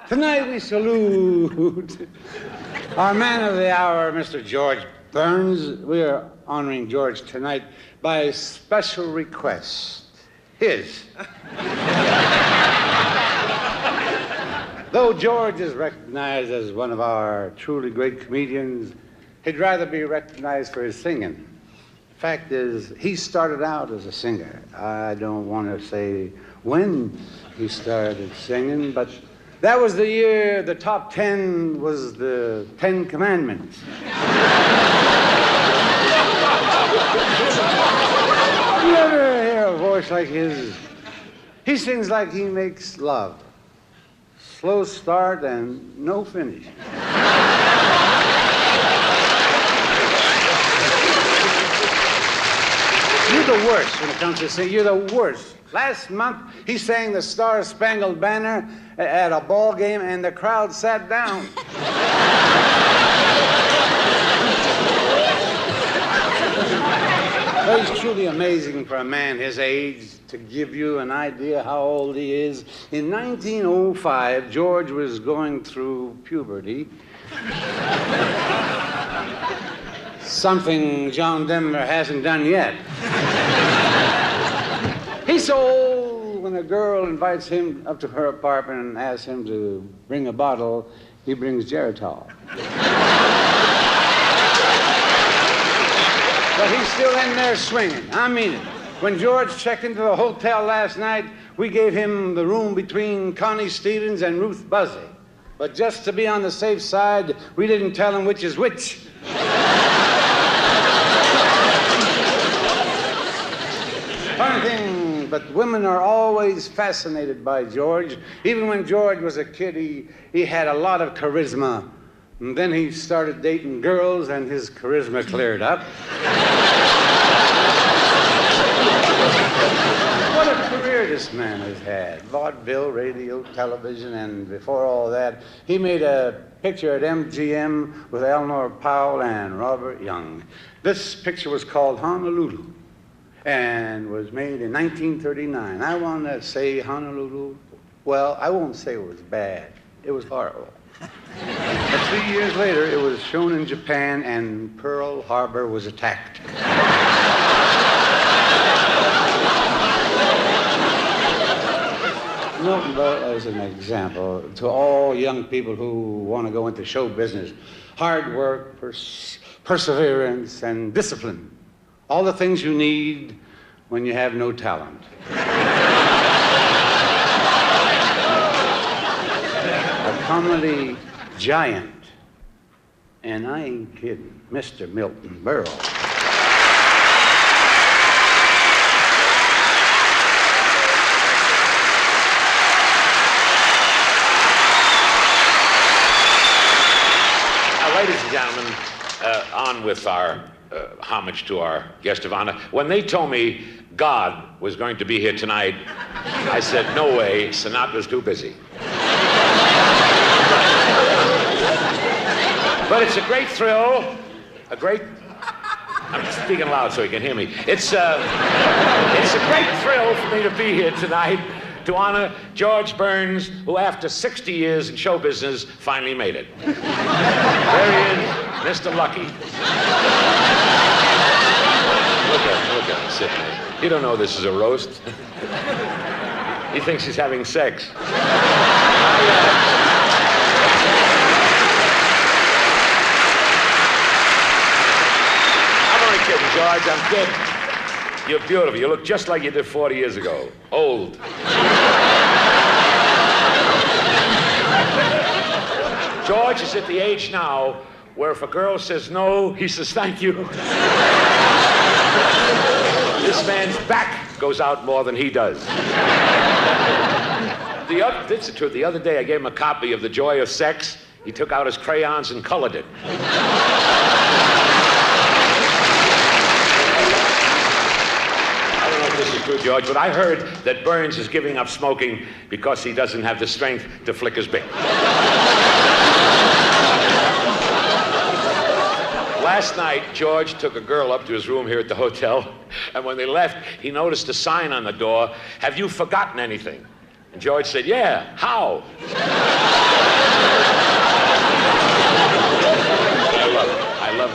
Tonight we salute our man of the hour, Mr. George Burns. We are honoring George tonight by special request. His. Though George is recognized as one of our truly great comedians, he'd rather be recognized for his singing. Fact is, he started out as a singer. I don't want to say when he started singing, but that was the year the top 10 was the 10 Commandments. You ever hear a voice like his? He sings like he makes love. Slow start and no finish. You're the worst when it comes to singing. You're the worst. Last month, he sang the Star-Spangled Banner at a ball game, and the crowd sat down. Well, it's truly amazing for a man his age. To give you an idea how old he is, in 1905, George was going through puberty. Something John Denver hasn't done yet. He's so old, when a girl invites him up to her apartment and asks him to bring a bottle, he brings Geritol. But he's still in there swinging. I mean it. When George checked into the hotel last night, we gave him the room between Connie Stevens and Ruth Buzzy. But just to be on the safe side, we didn't tell him which is which. Funny thing, but women are always fascinated by George. Even when George was a kid, he had a lot of charisma. And then he started dating girls, and his charisma cleared up. What a career this man has had. Vaudeville, radio, television, and before all that, he made a picture at MGM with Eleanor Powell and Robert Young. This picture was called Honolulu and was made in 1939. I want to say Honolulu, well, I won't say it was bad. It was horrible. But 3 years later, it was shown in Japan, and Pearl Harbor was attacked. Milton, as an example, to all young people who want to go into show business, hard work, perseverance, and discipline, all the things you need when you have no talent. A comedy giant, and I ain't kidding, Mr. Milton Berle. Ladies and gentlemen, on with our homage to our guest of honor. When they told me God was going to be here tonight, I said, no way, Sinatra's too busy. But it's a great thrill, I'm speaking loud so you can hear me. It's a great thrill for me to be here tonight to honor George Burns, who after 60 years in show business finally made it. There he is, Mr. Lucky. Look at him sitting there. You don't know this is a roast. He thinks he's having sex. I'm only kidding, George, I'm kidding. You're beautiful. You look just like you did 40 years ago. Old. George is at the age now where if a girl says no, he says thank you. This man's back goes out more than he does. That's the truth. The other day I gave him a copy of The Joy of Sex. He took out his crayons and colored it. This is true, George, but I heard that Burns is giving up smoking because he doesn't have the strength to flick his bick. Last night, George took a girl up to his room here at the hotel, and when they left, he noticed a sign on the door, "Have you forgotten anything?" And George said, "Yeah, how?"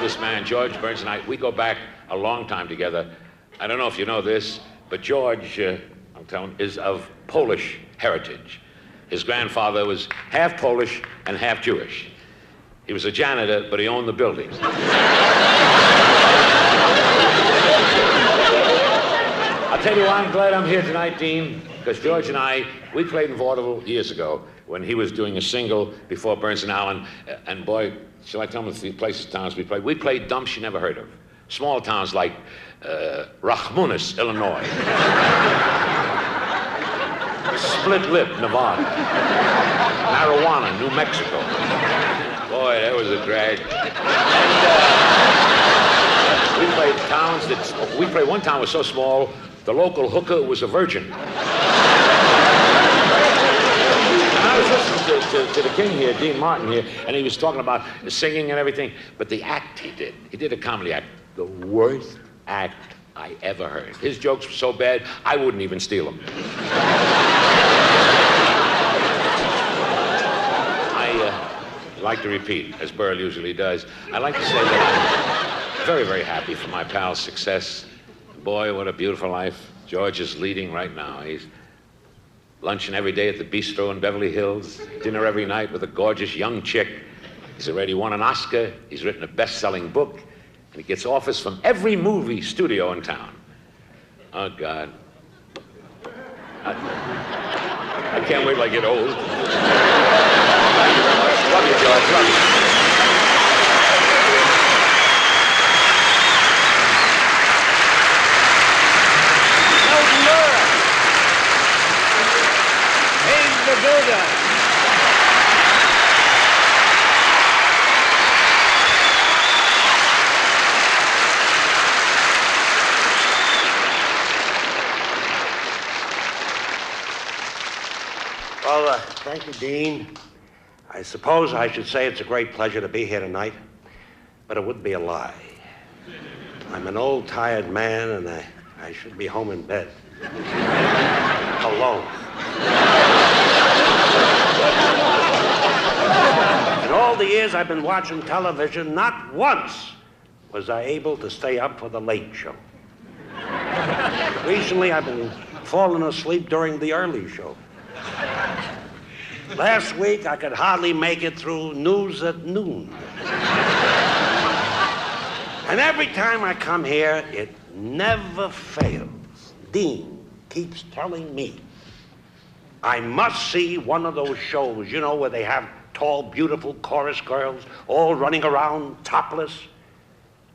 love this man, George Burns and I. We go back a long time together. I don't know if you know this, but George, I'll tell him, is of Polish heritage. His grandfather was half Polish and half Jewish. He was a janitor, but he owned the building. I'll tell you why I'm glad I'm here tonight, Dean, because George and I, we played in vaudeville years ago when he was doing a single before Burns and Allen. And boy, shall I tell them the places, towns we played? We played dumps you never heard of. Small towns like Rachmunis, Illinois. Split Lip, Nevada. Marijuana, New Mexico. Boy, that was a drag. And we played towns that, we played one town was so small, the local hooker was a virgin. And I was listening to the king here, Dean Martin here, and he was talking about singing and everything, but the act he did a comedy act, the worst act I ever heard. His jokes were so bad, I wouldn't even steal them. I like to repeat, as Burl usually does. I like to say that I'm very, very happy for my pal's success. Boy, what a beautiful life. George is leading right now. He's lunching every day at the bistro in Beverly Hills, dinner every night with a gorgeous young chick. He's already won an Oscar. He's written a best-selling book. And he gets offers from every movie studio in town. Oh, God. I can't wait till I get old. Thank you very much. Love you, George. Love you. Elton Laura. Hayes the Builder. Well, thank you, Dean. I suppose I should say it's a great pleasure to be here tonight, but it would be a lie. I'm an old, tired man, and I should be home in bed. Alone. In all the years I've been watching television, not once was I able to stay up for the late show. Recently, I've been falling asleep during the early show. Last week, I could hardly make it through News at Noon. And every time I come here, it never fails. Dean keeps telling me I must see one of those shows, you know, where they have tall, beautiful chorus girls all running around topless.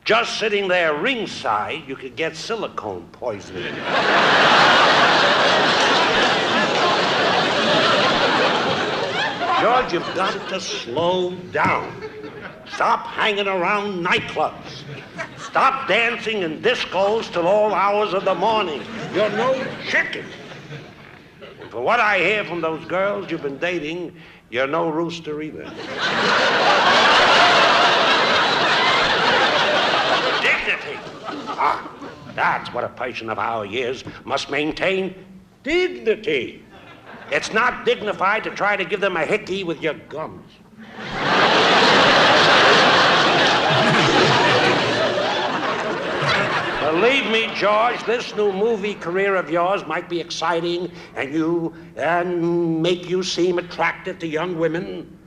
Just sitting there ringside, you could get silicone poisoning. George, you've got to slow down. Stop hanging around nightclubs. Stop dancing in discos till all hours of the morning. You're no chicken. And for what I hear from those girls you've been dating, you're no rooster either. Dignity. Ah, that's what a person of our years must maintain. Dignity. It's not dignified to try to give them a hickey with your gums. Believe me, George, this new movie career of yours might be exciting and make you seem attractive to young women,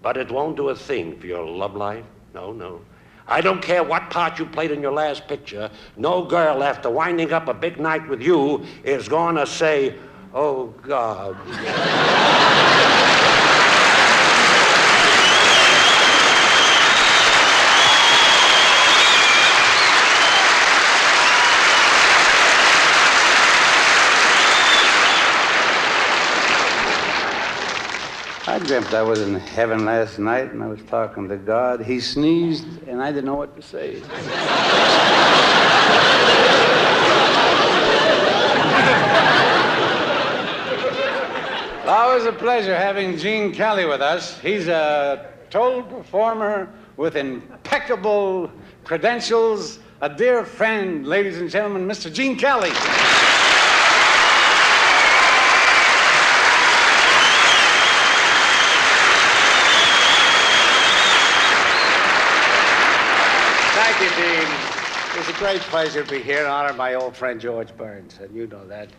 but it won't do a thing for your love life. No, no. I don't care what part you played in your last picture. No girl, after winding up a big night with you, is going to say, "Oh, God." I dreamt I was in heaven last night and I was talking to God. He sneezed and I didn't know what to say. Always a pleasure having Gene Kelly with us. He's a total performer with impeccable credentials. A dear friend, ladies and gentlemen, Mr. Gene Kelly. a great pleasure to be here and honor my old friend George Burns, and you know that.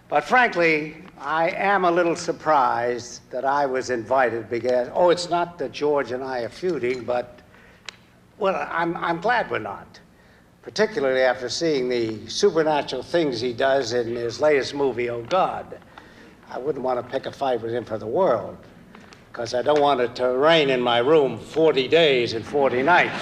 But frankly, I am a little surprised that I was invited because, it's not that George and I are feuding, but, well, I'm glad we're not. Particularly after seeing the supernatural things he does in his latest movie, Oh God. I wouldn't want to pick a fight with him for the world, because I don't want it to rain in my room 40 days and 40 nights.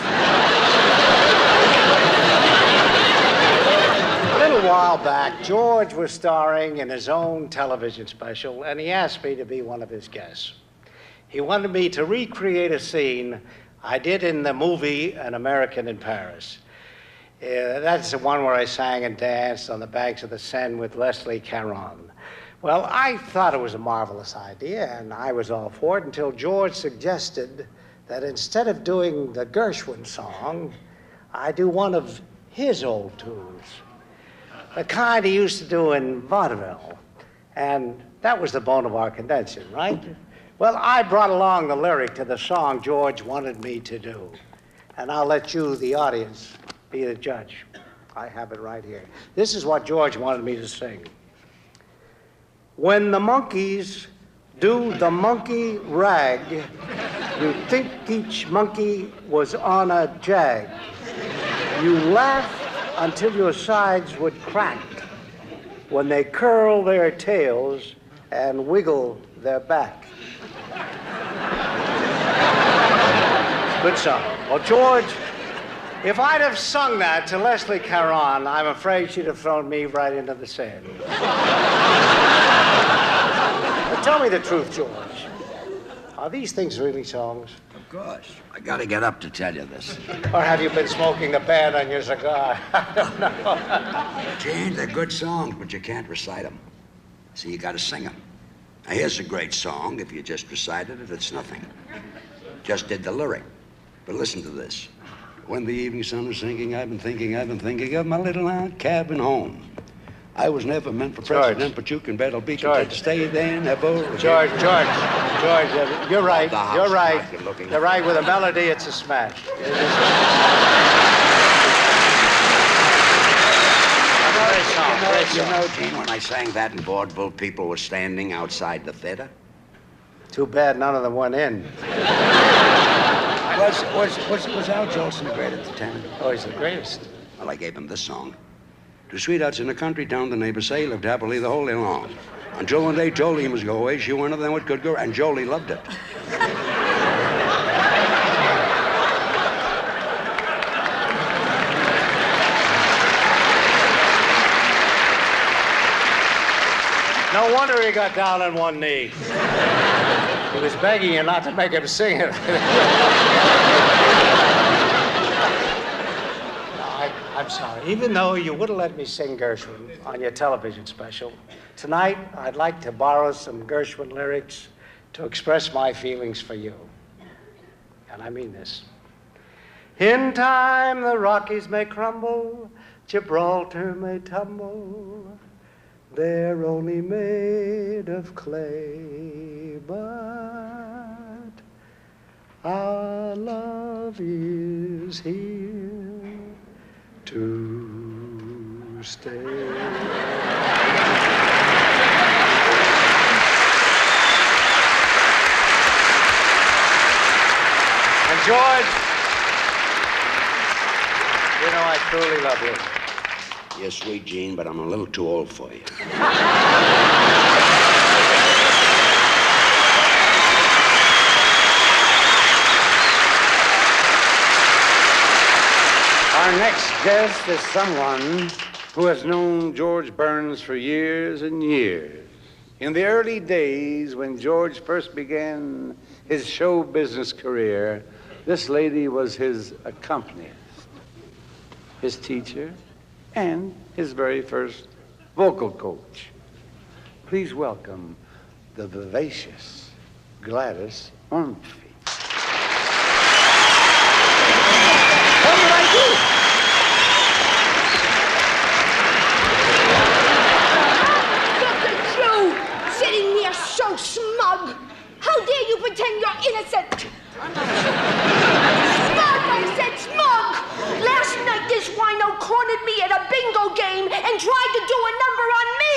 A little while back, George was starring in his own television special, and he asked me to be one of his guests. He wanted me to recreate a scene I did in the movie An American in Paris. That's the one where I sang and danced on the banks of the Seine with Leslie Caron. Well, I thought it was a marvelous idea, and I was all for it until George suggested that instead of doing the Gershwin song, I do one of his old tunes, the kind he used to do in vaudeville. And that was the bone of our contention, right? Well, I brought along the lyric to the song George wanted me to do, and I'll let you, the audience, be the judge. I have it right here. This is what George wanted me to sing. When the monkeys do the monkey rag, you think each monkey was on a jag. You laugh until your sides would crack when they curl their tails and wiggle their back. Good song. Well, George, if I'd have sung that to Leslie Caron, I'm afraid she'd have thrown me right into the sand. But tell me the truth, George. Are these things really songs? Of course. I gotta get up to tell you this. Or have you been smoking the band on your cigar? I don't know. Gene, they're good songs, but you can't recite them. So you gotta sing them. Now, here's a great song. If you just recited it, it's nothing. Just did the lyric. But listen to this. When the evening sun is sinking, I've been thinking of my little cabin home. I was never meant for president, but you can bet I'll be content to stay there never again. George, you're right. You're right. You're right. With a melody, it's a smash. You know, Gene, when I sang that in vaudeville, people were standing outside the theater. Too bad none of them went in. Was Al Jolson the great at the time? Oh, he's the greatest. Well, I gave him this song. To sweethearts in the country town, the neighbors say, lived happily the whole day long. Until one day Jolie must go away. She one of them what could go, and Jolie loved it. No wonder he got down on one knee. He was begging you not to make him sing it. I'm sorry. Even though you wouldn't let me sing Gershwin on your television special, tonight I'd like to borrow some Gershwin lyrics to express my feelings for you. And I mean this. In time the Rockies may crumble, Gibraltar may tumble, they're only made of clay, but our love is here to stay. And George, you know I truly love you. You're sweet, Gene, but I'm a little too old for you. Our next guest is someone who has known George Burns for years and years. In the early days when George first began his show business career, this lady was his accompanist, his teacher, and his very first vocal coach. Please welcome the vivacious Gladys Ormsby. What did I do? Look at you, sitting here so smug. How dare you pretend you're innocent? Smug, I said smug. Last night this wino cornered me at a bingo game and tried to do a number on me.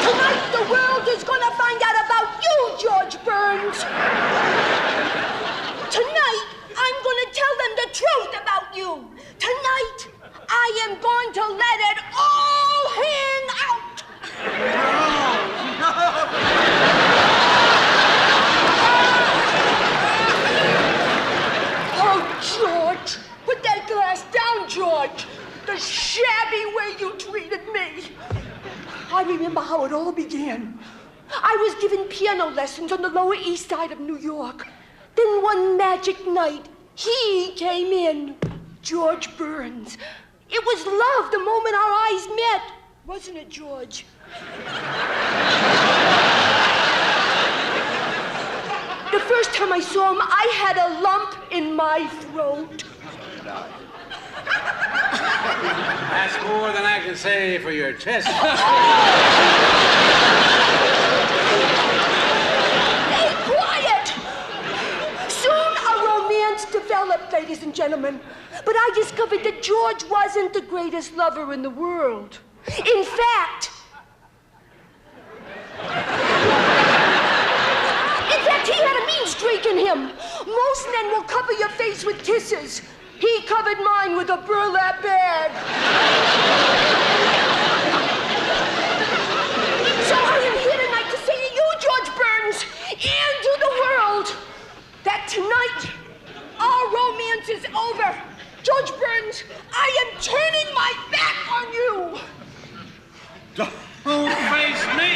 Tonight, the world is going to find out about you, George Burns. Tonight, I'm going to tell them the truth about you. Tonight, I am going to let it all hang out. Oh, George, put that glass down, George. The shabby way you treated me. I remember how it all began. I was given piano lessons on the Lower East Side of New York. Then one magic night, he came in, George Burns. It was love the moment our eyes met, wasn't it, George? The first time I saw him, I had a lump in my throat. That's more than I can say for your chest. Hey, quiet! Soon a romance developed, ladies and gentlemen. But I discovered that George wasn't the greatest lover in the world. In fact, he had a mean streak in him. Most men will cover your face with kisses. He covered mine with a burlap bag. So I am here tonight to say to you, George Burns, and to the world, that tonight our romance is over. George Burns, I am turning my back on you. Don't face me.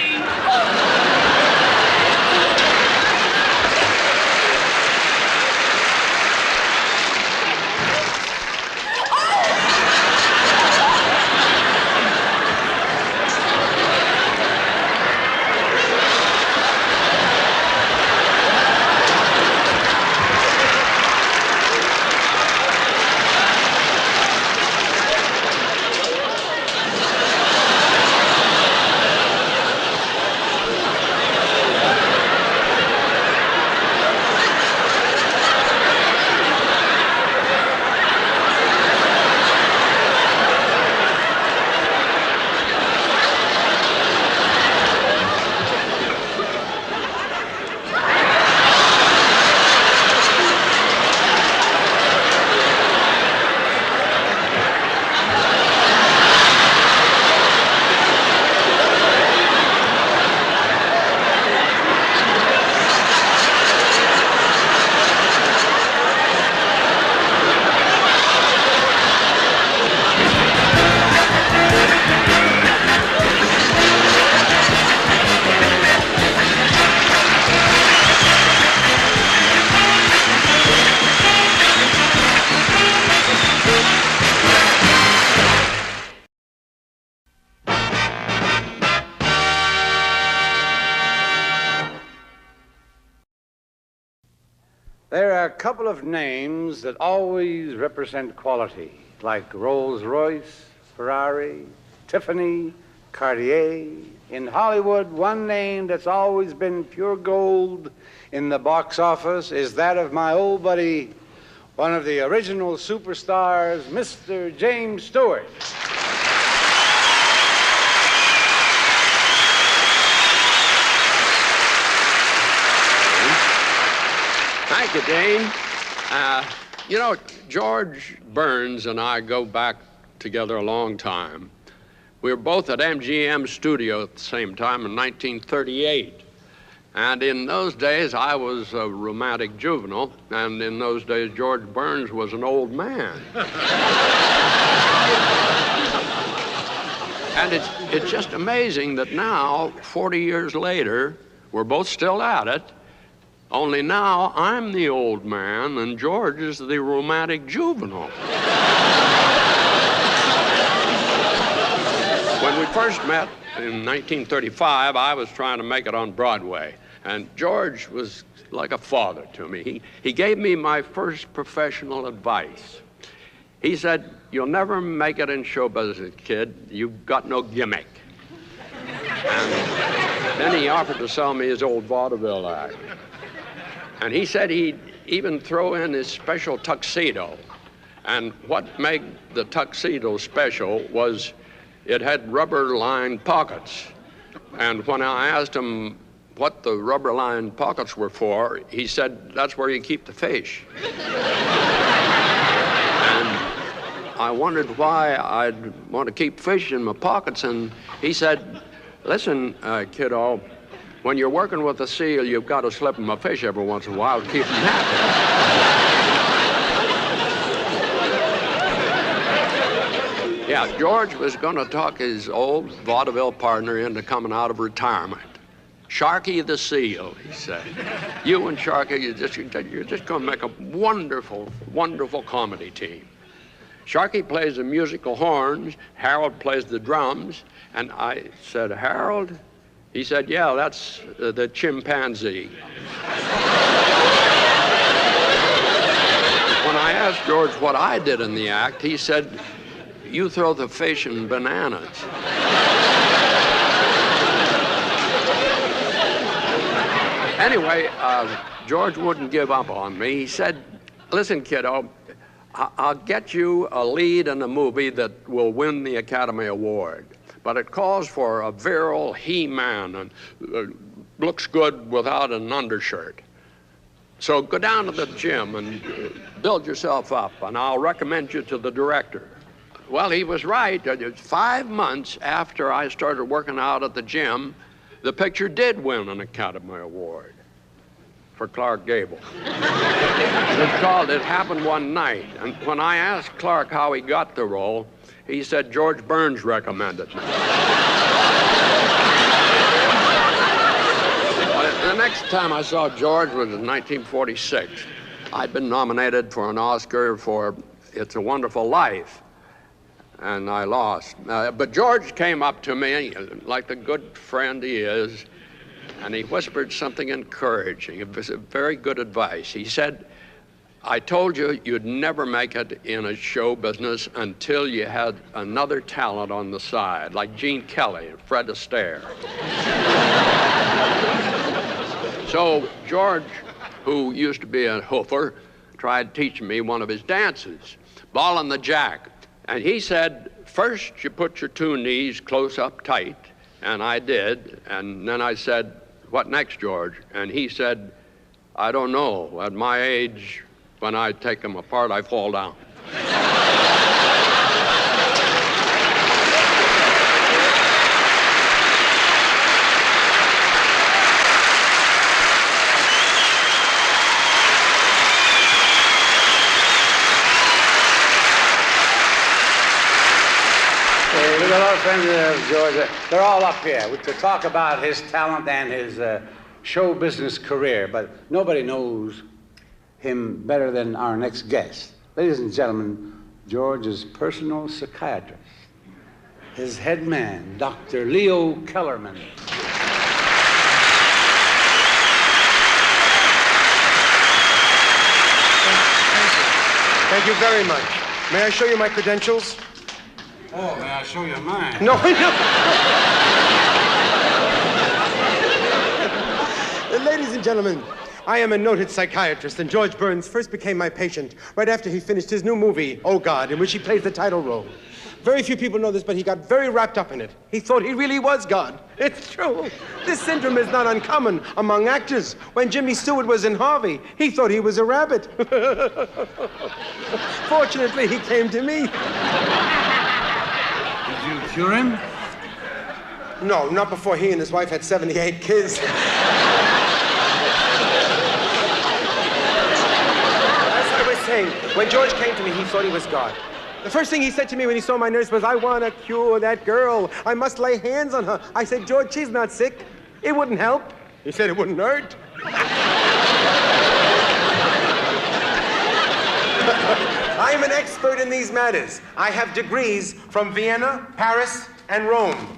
There are a couple of names that always represent quality, like Rolls-Royce, Ferrari, Tiffany, Cartier. In Hollywood, one name that's always been pure gold in the box office is that of my old buddy, one of the original superstars, Mr. James Stewart. Thank you, Dean. You know, George Burns and I go back together a long time. We were both at MGM Studio at the same time in 1938. And in those days, I was a romantic juvenile, and in those days, George Burns was an old man. And it's just amazing that now, 40 years later, we're both still at it. Only now I'm the old man and George is the romantic juvenile. When we first met in 1935, I was trying to make it on Broadway. And George was like a father to me. He gave me my first professional advice. He said, "You'll never make it in show business, kid. You've got no gimmick." And then he offered to sell me his old vaudeville act. And he said he'd even throw in his special tuxedo. And what made the tuxedo special was it had rubber-lined pockets. And when I asked him what the rubber-lined pockets were for, he said, that's where you keep the fish. And I wondered why I'd want to keep fish in my pockets, and he said, listen, kiddo, when you're working with a seal, you've got to slip him a fish every once in a while to keep him happy. Yeah, George was going to talk his old vaudeville partner into coming out of retirement. Sharky the Seal, he said. You and Sharky, you're just going to make a wonderful, wonderful comedy team. Sharky plays the musical horns, Harold plays the drums, and I said, Harold? He said, yeah, that's the chimpanzee. When I asked George what I did in the act, he said, you throw the fish in bananas. Anyway, George wouldn't give up on me. He said, listen, kiddo, I'll get you a lead in a movie that will win the Academy Award. But it calls for a virile he-man and looks good without an undershirt. So go down to the gym and build yourself up, and I'll recommend you to the director. Well, he was right. 5 months after I started working out at the gym, the picture did win an Academy Award for Clark Gable. It's called It Happened One Night. And when I asked Clark how he got the role, he said George Burns recommended me. The next time I saw George was in 1946. I'd been nominated for an Oscar for It's a Wonderful Life, and I lost. But George came up to me, like the good friend he is, and he whispered something encouraging. It was a very good advice. He said, I told you you'd never make it in a show business until you had another talent on the side, like Gene Kelly and Fred Astaire. So George, who used to be a hoofer, tried teaching me one of his dances, Ball and the Jack. And he said, first you put your 2 knees close up tight, and I did. And then I said, what next, George? And he said, I don't know. At my age, when I take them apart, I fall down. We've got a lot of friends of George. They're all up here to talk about his talent and his show business career, but nobody knows him better than our next guest. Ladies and gentlemen, George's personal psychiatrist, his head man, Dr. Leo Kellerman. Thank you very much. May I show you my credentials? Oh, may I show you mine? No, no. Ladies and gentlemen, I am a noted psychiatrist, and George Burns first became my patient right after he finished his new movie, Oh God, in which he plays the title role. Very few people know this, but he got very wrapped up in it. He thought he really was God. It's true. This syndrome is not uncommon among actors. When Jimmy Stewart was in Harvey, he thought he was a rabbit. Fortunately, he came to me. Did you cure him? No, not before he and his wife had 78 kids. As I was saying, when George came to me, he thought he was God. The first thing he said to me when he saw my nurse was, I want to cure that girl. I must lay hands on her. I said, George, she's not sick. It wouldn't help. He said it wouldn't hurt. I am an expert in these matters. I have degrees from Vienna, Paris, and Rome.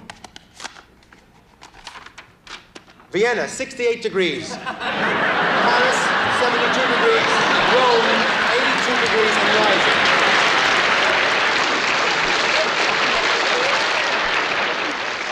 Vienna, 68 degrees. Paris, 72 degrees. Rome, 82 degrees and rising.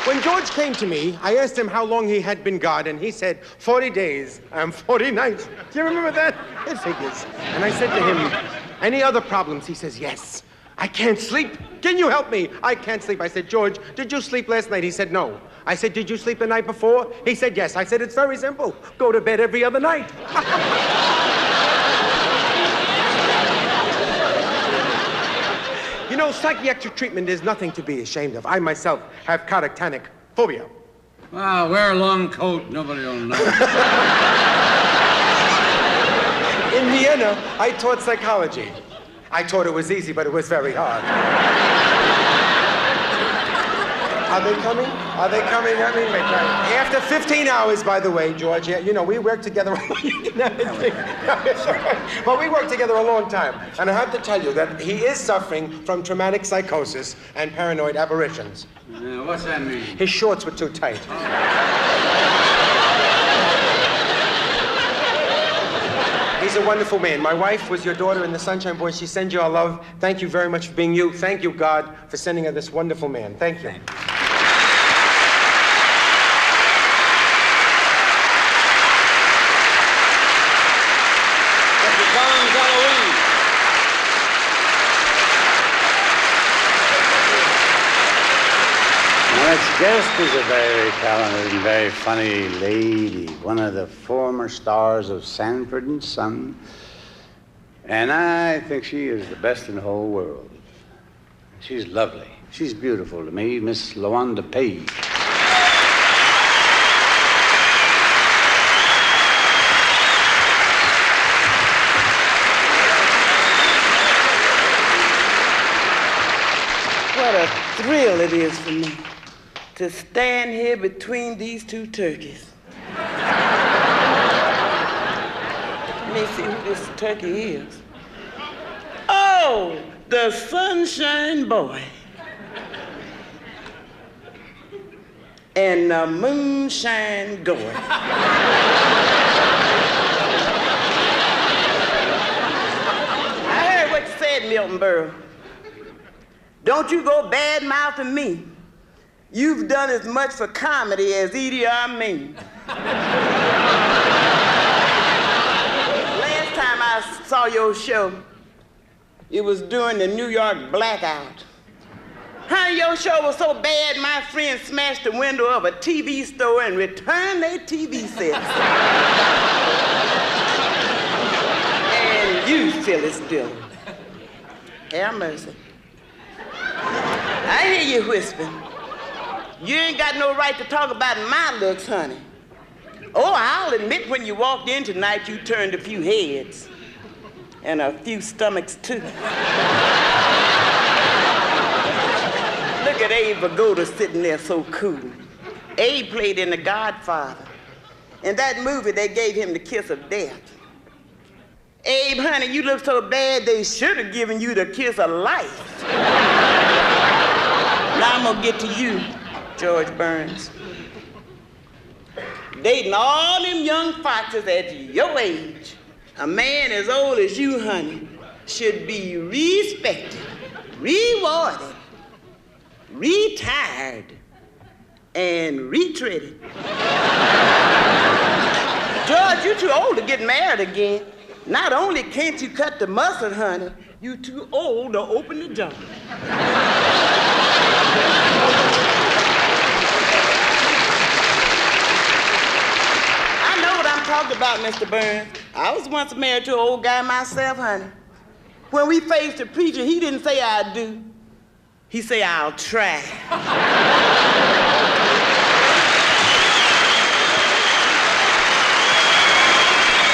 When George came to me, I asked him how long he had been God, and he said, 40 days and 40 nights. Do you remember that? It figures. And I said to him, Any other problems? He says, yes. I can't sleep. Can you help me? I can't sleep. I said, George, did you sleep last night? He said, no. I said, did you sleep the night before? He said, yes. I said, it's very simple. Go to bed every other night. You know, psychiatric treatment is nothing to be ashamed of. I myself have catatonic phobia. Well, wear a long coat. Nobody will know. In Vienna, I taught psychology. I thought it was easy, but it was very hard. Are they coming? Are they coming? I mean, wait. After 15 hours, by the way, George, you know, we worked together. Well, we worked together a long time. And I have to tell you that he is suffering from traumatic psychosis and paranoid aberrations. Yeah, what's that mean? His shorts were too tight. He's a wonderful man. My wife was your daughter in the Sunshine Boys. She sends you our love. Thank you very much for being you. Thank you, God, for sending her this wonderful man. Thank you. Next guest is a very talented and very funny lady, one of the former stars of Sanford and Son, and I think she is the best in the whole world. She's lovely. She's beautiful to me, Miss HANDPAY. What a thrill it is for me to stand here between these two turkeys. Let me see who this turkey is. Oh, the Sunshine Boy. And the Moonshine Goer. I heard what you said, Milton Berle. Don't you go bad-mouthing me. You've done as much for comedy as Idi Amin. Last time I saw your show, it was during the New York blackout. Honey, your show was so bad, my friend smashed the window of a TV store and returned their TV sets. And you, Phyllis Dillon. Have mercy. I hear you whispering. You ain't got no right to talk about my looks, honey. Oh, I'll admit when you walked in tonight, you turned a few heads. And a few stomachs, too. Look at Abe Vigoda sitting there so cool. Abe played in The Godfather. In that movie, they gave him the kiss of death. Abe, honey, you look so bad, they should have given you the kiss of life. Now I'm gonna get to you, George Burns. Dating all them young foxes at your age, a man as old as you, honey, should be respected, rewarded, retired, and retreated. George, you're too old to get married again. Not only can't you cut the mustard, honey, you're too old to open the jar. I know what I'm talking about, Mr. Burns. I was once married to an old guy myself, honey. When we faced the preacher, he didn't say I do. He said, I'll try.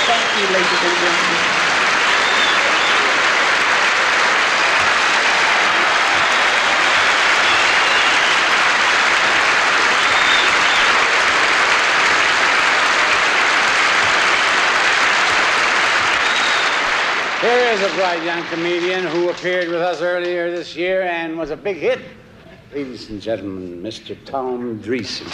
Thank you, ladies and gentlemen. Here is a bright young comedian who appeared with us earlier this year and was a big hit. Ladies and gentlemen, Mr. Tom Dreesen.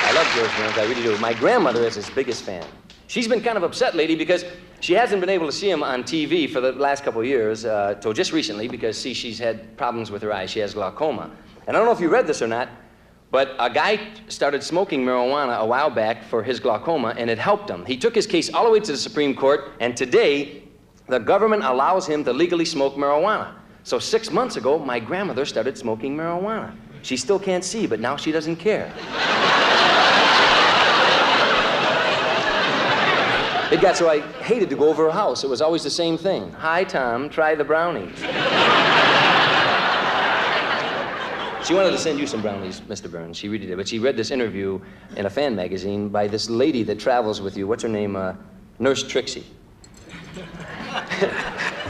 I love George Burns, I really do. My grandmother is his biggest fan. She's been kind of upset lately because she hasn't been able to see him on TV for the last couple of years, till just recently, because, see, she's had problems with her eyes. She has glaucoma. And I don't know if you read this or not, But a guy started smoking marijuana a while back for his glaucoma, and it helped him. He took his case all the way to the Supreme Court, and today, the government allows him to legally smoke marijuana. So 6 months ago, my grandmother started smoking marijuana. She still can't see, but now she doesn't care. It got so I hated to go over her house. It was always the same thing. Hi, Tom, try the brownies. She wanted to send you some brownies, Mr. Burns. She really did. But she read this interview in a fan magazine by this lady that travels with you. What's her name? Nurse Trixie.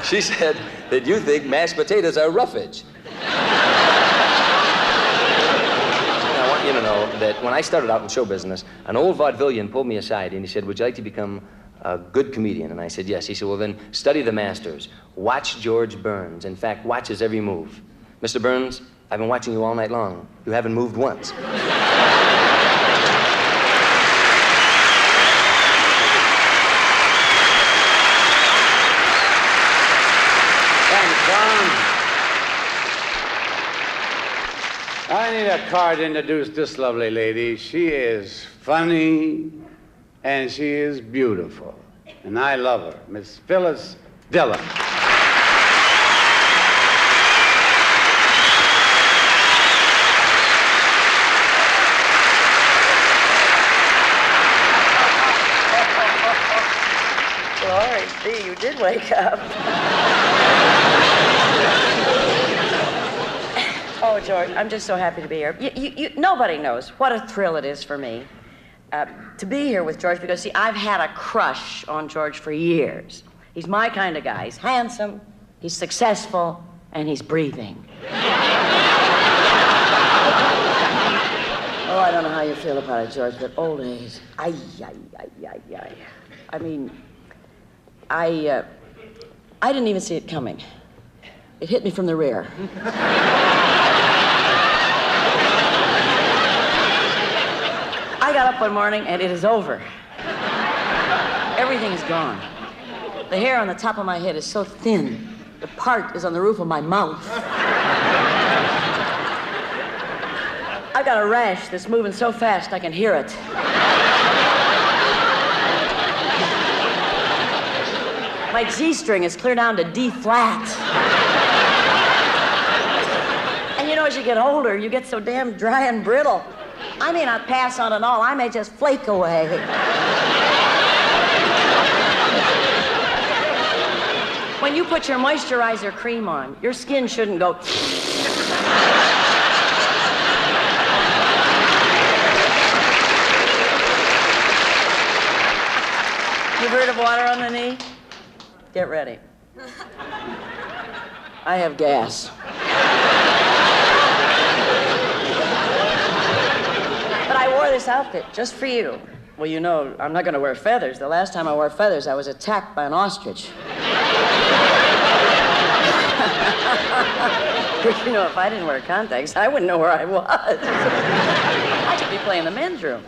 She said that you think mashed potatoes are roughage. I want you to know that when I started out in show business, an old vaudevillian pulled me aside and he said, would you like to become a good comedian? And I said, yes. He said, well, then study the masters. Watch George Burns. In fact, watch his every move. Mr. Burns, I've been watching you all night long. You haven't moved once. Thanks, Tom. I need a card to introduce this lovely lady. She is funny, and she is beautiful. And I love her. Miss Phyllis Dillon. Glory be, you did wake up. Oh, George, I'm just so happy to be here. Nobody knows what a thrill it is for me to be here with George because, see, I've had a crush on George for years. He's my kind of guy. He's handsome, he's successful, and he's breathing. Oh, I don't know how you feel about it, George, but old age, I mean, I didn't even see it coming. It hit me from the rear. I got up one morning and it is over. Everything is gone. The hair on the top of my head is so thin. The part is on the roof of my mouth. I've got a rash that's moving so fast I can hear it. My G-string is clear down to D-flat. And you know, as you get older, you get so damn dry and brittle. I may not pass on at all. I may just flake away. When you put your moisturizer cream on, your skin shouldn't go... You've heard of water on the knee? Get ready. I have gas. But I wore this outfit just for you. Well, you know, I'm not going to wear feathers. The last time I wore feathers, I was attacked by an ostrich. You know, if I didn't wear contacts, I wouldn't know where I was. I could be playing the men's room.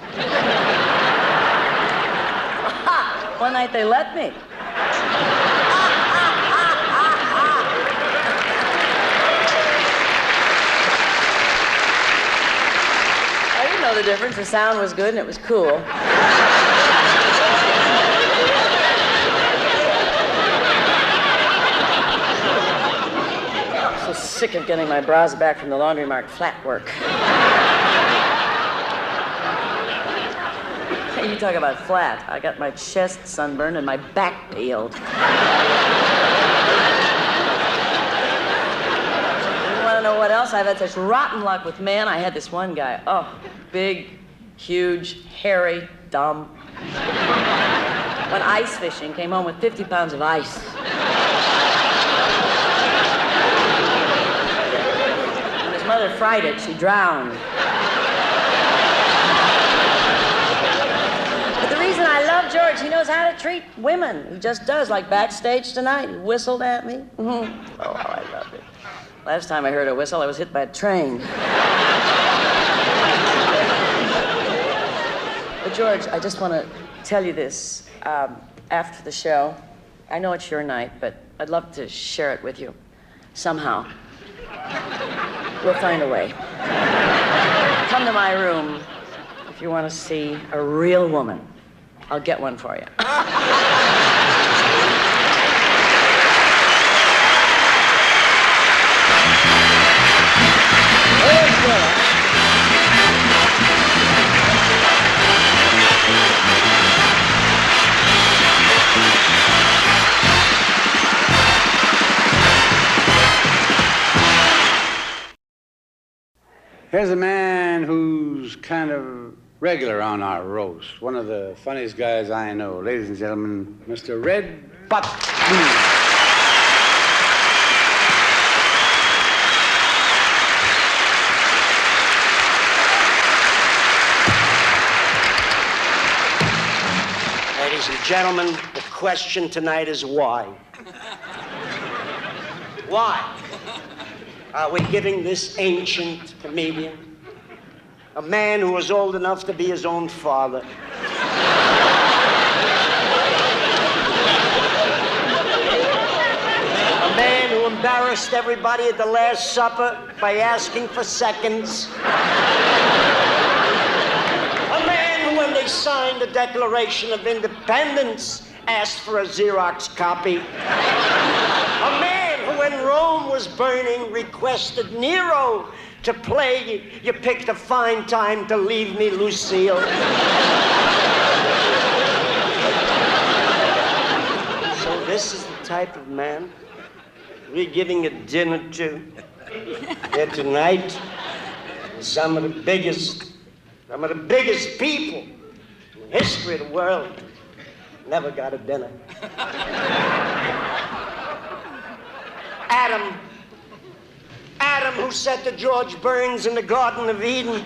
One night they let me. I didn't know the difference. The sound was good and it was cool. I'm so sick of getting my bras back from the laundry marked flat work. You talk about flat. I got my chest sunburned and my back peeled. You want to know what else? I've had such rotten luck with men. I had this one guy. Oh, big, huge, hairy, dumb. Went ice fishing, came home with 50 pounds of ice. When his mother fried it, she drowned. I love George. He knows how to treat women. He just does, like backstage tonight. He whistled at me. Mm-hmm. Oh, I loved it. Last time I heard a whistle, I was hit by a train. But George, I just want to tell you this. After the show, I know it's your night, but I'd love to share it with you. Somehow. We'll find a way. come to my room if you want to see a real woman. I'll get one for you. Here's a man who's kind of regular on our roast. One of the funniest guys I know. Ladies and gentlemen, Mr. Red Buck. Ladies and gentlemen, the question tonight is why? Why are we giving this ancient comedian, a man who was old enough to be his own father, a man who embarrassed everybody at the Last Supper by asking for seconds, a man who, when they signed the Declaration of Independence, asked for a Xerox copy, a man who, when Rome was burning, requested Nero to play You Picked a Fine Time to Leave Me, Lucille. So this is the type of man we're giving a dinner to here tonight. Some of the biggest people in the history of the world never got a dinner. Adam, who said to George Burns in the Garden of Eden,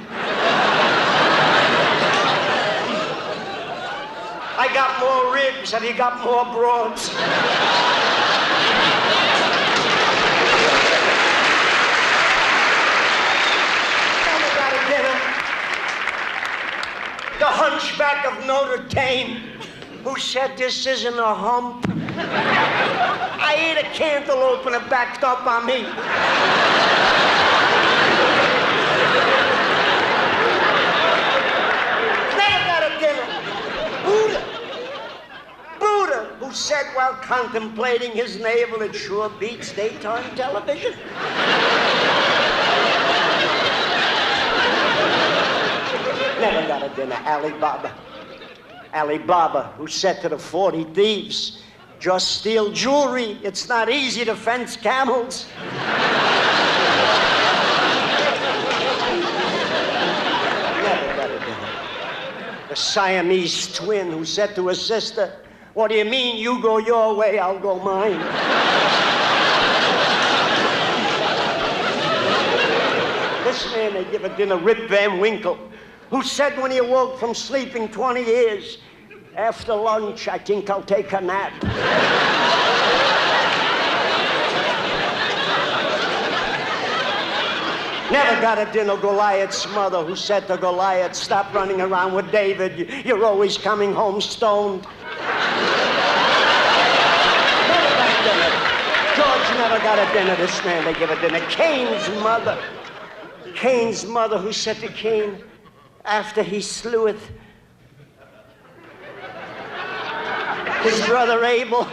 I got more ribs, have you got more broads? Never got a dinner. The hunchback of Notre Dame, who said this isn't a hump. I ate a cantaloupe and it backed up on me. Never got a dinner. Buddha, who said while contemplating his navel, it sure beats daytime television. Never got a dinner. Alibaba, who said to the 40 thieves, just steal jewelry. It's not easy to fence camels. Never got a dinner. The Siamese twin who said to his sister, what do you mean you go your way, I'll go mine? This man they give a dinner, Rip Van Winkle, who said when he awoke from sleeping 20 years, after lunch, I think I'll take a nap. Never got a dinner, Goliath's mother, who said to Goliath, stop running around with David. You're always coming home stoned. Never got a dinner. George never got a dinner. This man, they give a dinner. Cain's mother, who said to Cain, after he sleweth his brother Abel,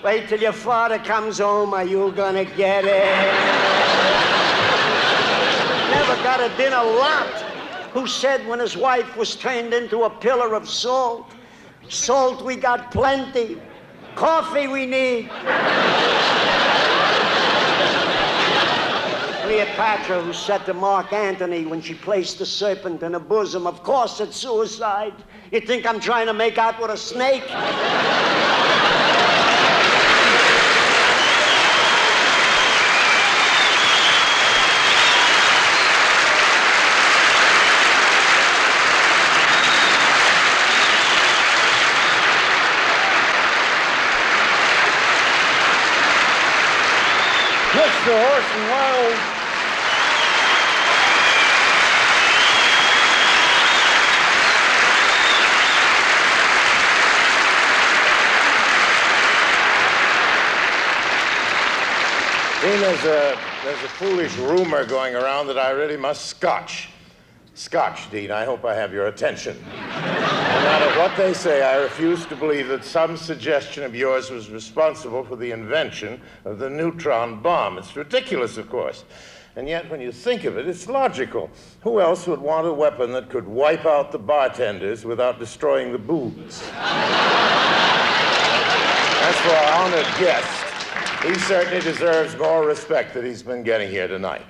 wait till your father comes home, are you gonna get it? Never got a dinner, Lot, who said when his wife was turned into a pillar of salt, salt we got plenty, coffee we need. Cleopatra, who said to Mark Antony when she placed the serpent in her bosom, of course it's suicide. You think I'm trying to make out with a snake? Mr. Orson Welles. There's a foolish rumor going around that I really must scotch. Scotch, Dean. I hope I have your attention. No matter what they say, I refuse to believe that some suggestion of yours was responsible for the invention of the neutron bomb. It's ridiculous, of course. And yet, when you think of it, it's logical. Who else would want a weapon that could wipe out the bartenders without destroying the booze? As for our honored guest, he certainly deserves more respect than he's been getting here tonight.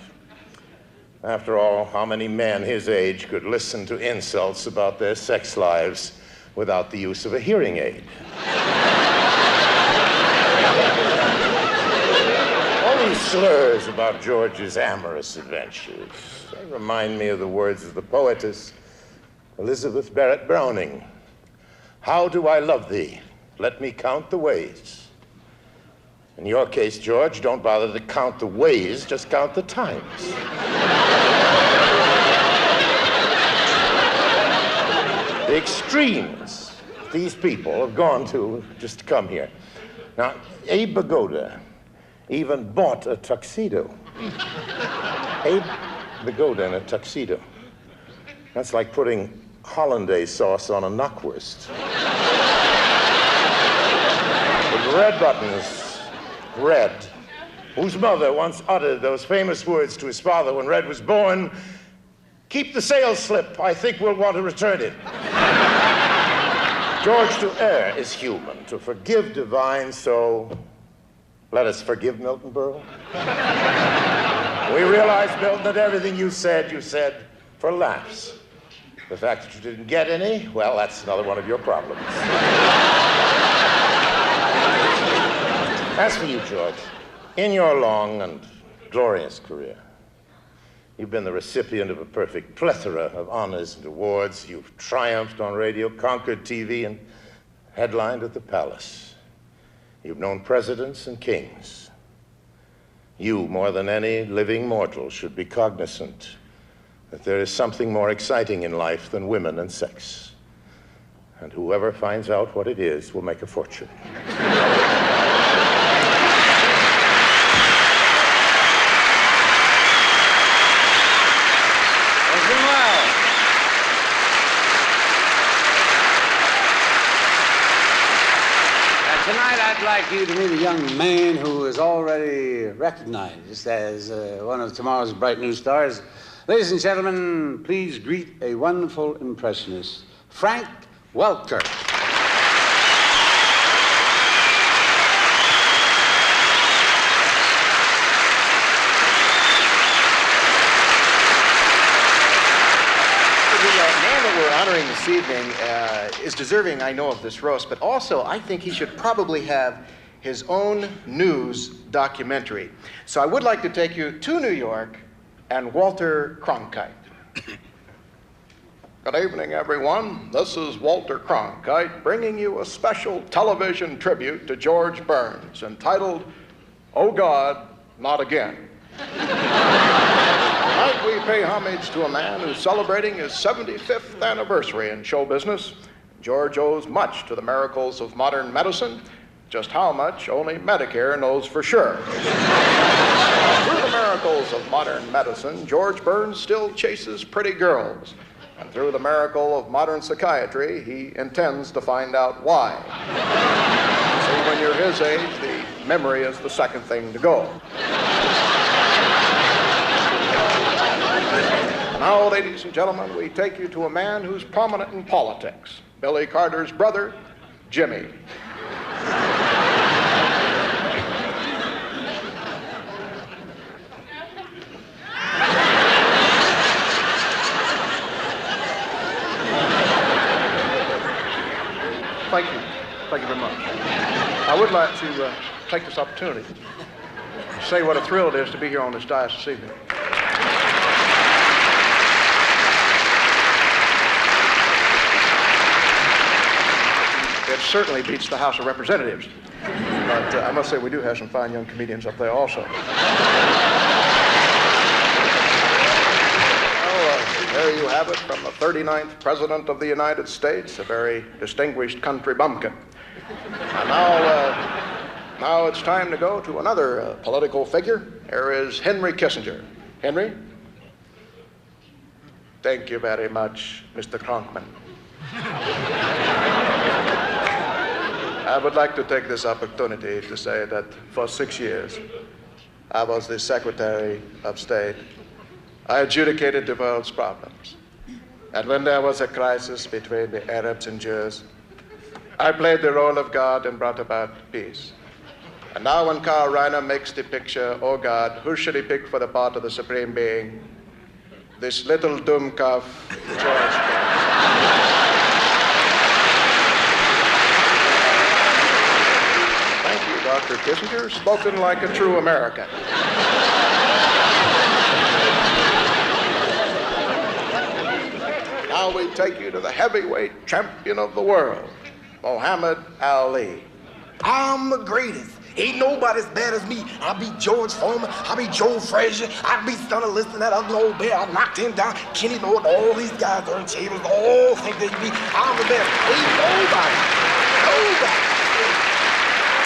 After all, how many men his age could listen to insults about their sex lives without the use of a hearing aid? All these slurs about George's amorous adventures, they remind me of the words of the poetess Elizabeth Barrett Browning. How do I love thee? Let me count the ways. In your case, George, don't bother to count the ways, just count the times. The extremes these people have gone to just to come here. Now, Abe Vigoda even bought a tuxedo. Abe Vigoda in a tuxedo. That's like putting hollandaise sauce on a knockwurst. With red buttons. Red, whose mother once uttered those famous words to his father when Red was born, "Keep the sales slip, I think we'll want to return it." George, to err is human, to forgive divine, so let us forgive Milton Berle. We realize, Milton, that everything you said for laughs. The fact that you didn't get any, well, that's another one of your problems. As for you, George, in your long and glorious career, you've been the recipient of a perfect plethora of honors and awards. You've triumphed on radio, conquered TV, and headlined at the Palace. You've known presidents and kings. You, more than any living mortal, should be cognizant that there is something more exciting in life than women and sex. And whoever finds out what it is will make a fortune. Tonight, I'd like you to meet a young man who is already recognized as one of tomorrow's bright new stars. Ladies and gentlemen, please greet a wonderful impressionist, Frank Welker. Honoring this evening is deserving, I know, of this roast, but also I think he should probably have his own news documentary. So I would like to take you to New York and Walter Cronkite. Good evening, everyone. This is Walter Cronkite bringing you a special television tribute to George Burns entitled, "Oh God, Not Again." Tonight we pay homage to a man who's celebrating his 75th anniversary in show business. George owes much to the miracles of modern medicine. Just how much, only Medicare knows for sure. Through the miracles of modern medicine, George Burns still chases pretty girls. And through the miracle of modern psychiatry, he intends to find out why. See, when you're his age, the memory is the second thing to go. Now, ladies and gentlemen, we take you to a man who's prominent in politics, Billy Carter's brother, Jimmy. Thank you. Thank you very much. I would like to take this opportunity to say what a thrill it is to be here on this dais this evening. It certainly beats the House of Representatives. But I must say we do have some fine young comedians up there also. There you have it from the 39th President of the United States, a very distinguished country bumpkin. And now it's time to go to another political figure. Here is Henry Kissinger. Henry? Thank you very much, Mr. Cronkman. I would like to take this opportunity to say that for 6 years, I was the Secretary of State. I adjudicated the world's problems. And when there was a crisis between the Arabs and Jews, I played the role of God and brought about peace. And now when Carl Reiner makes the picture, oh God, who should he pick for the part of the Supreme Being? This little dummkopf, George. Thank you, Dr. Kissinger, spoken like a true American. Now we take you to the heavyweight champion of the world, Muhammad Ali. I'm the greatest. Ain't nobody as bad as me. I beat George Foreman. I beat Joe Frazier. I beat Stunner Liston, that other old bear. I knocked him down. Kenny Lord, all these guys on tables, all think they can be. I'm the best.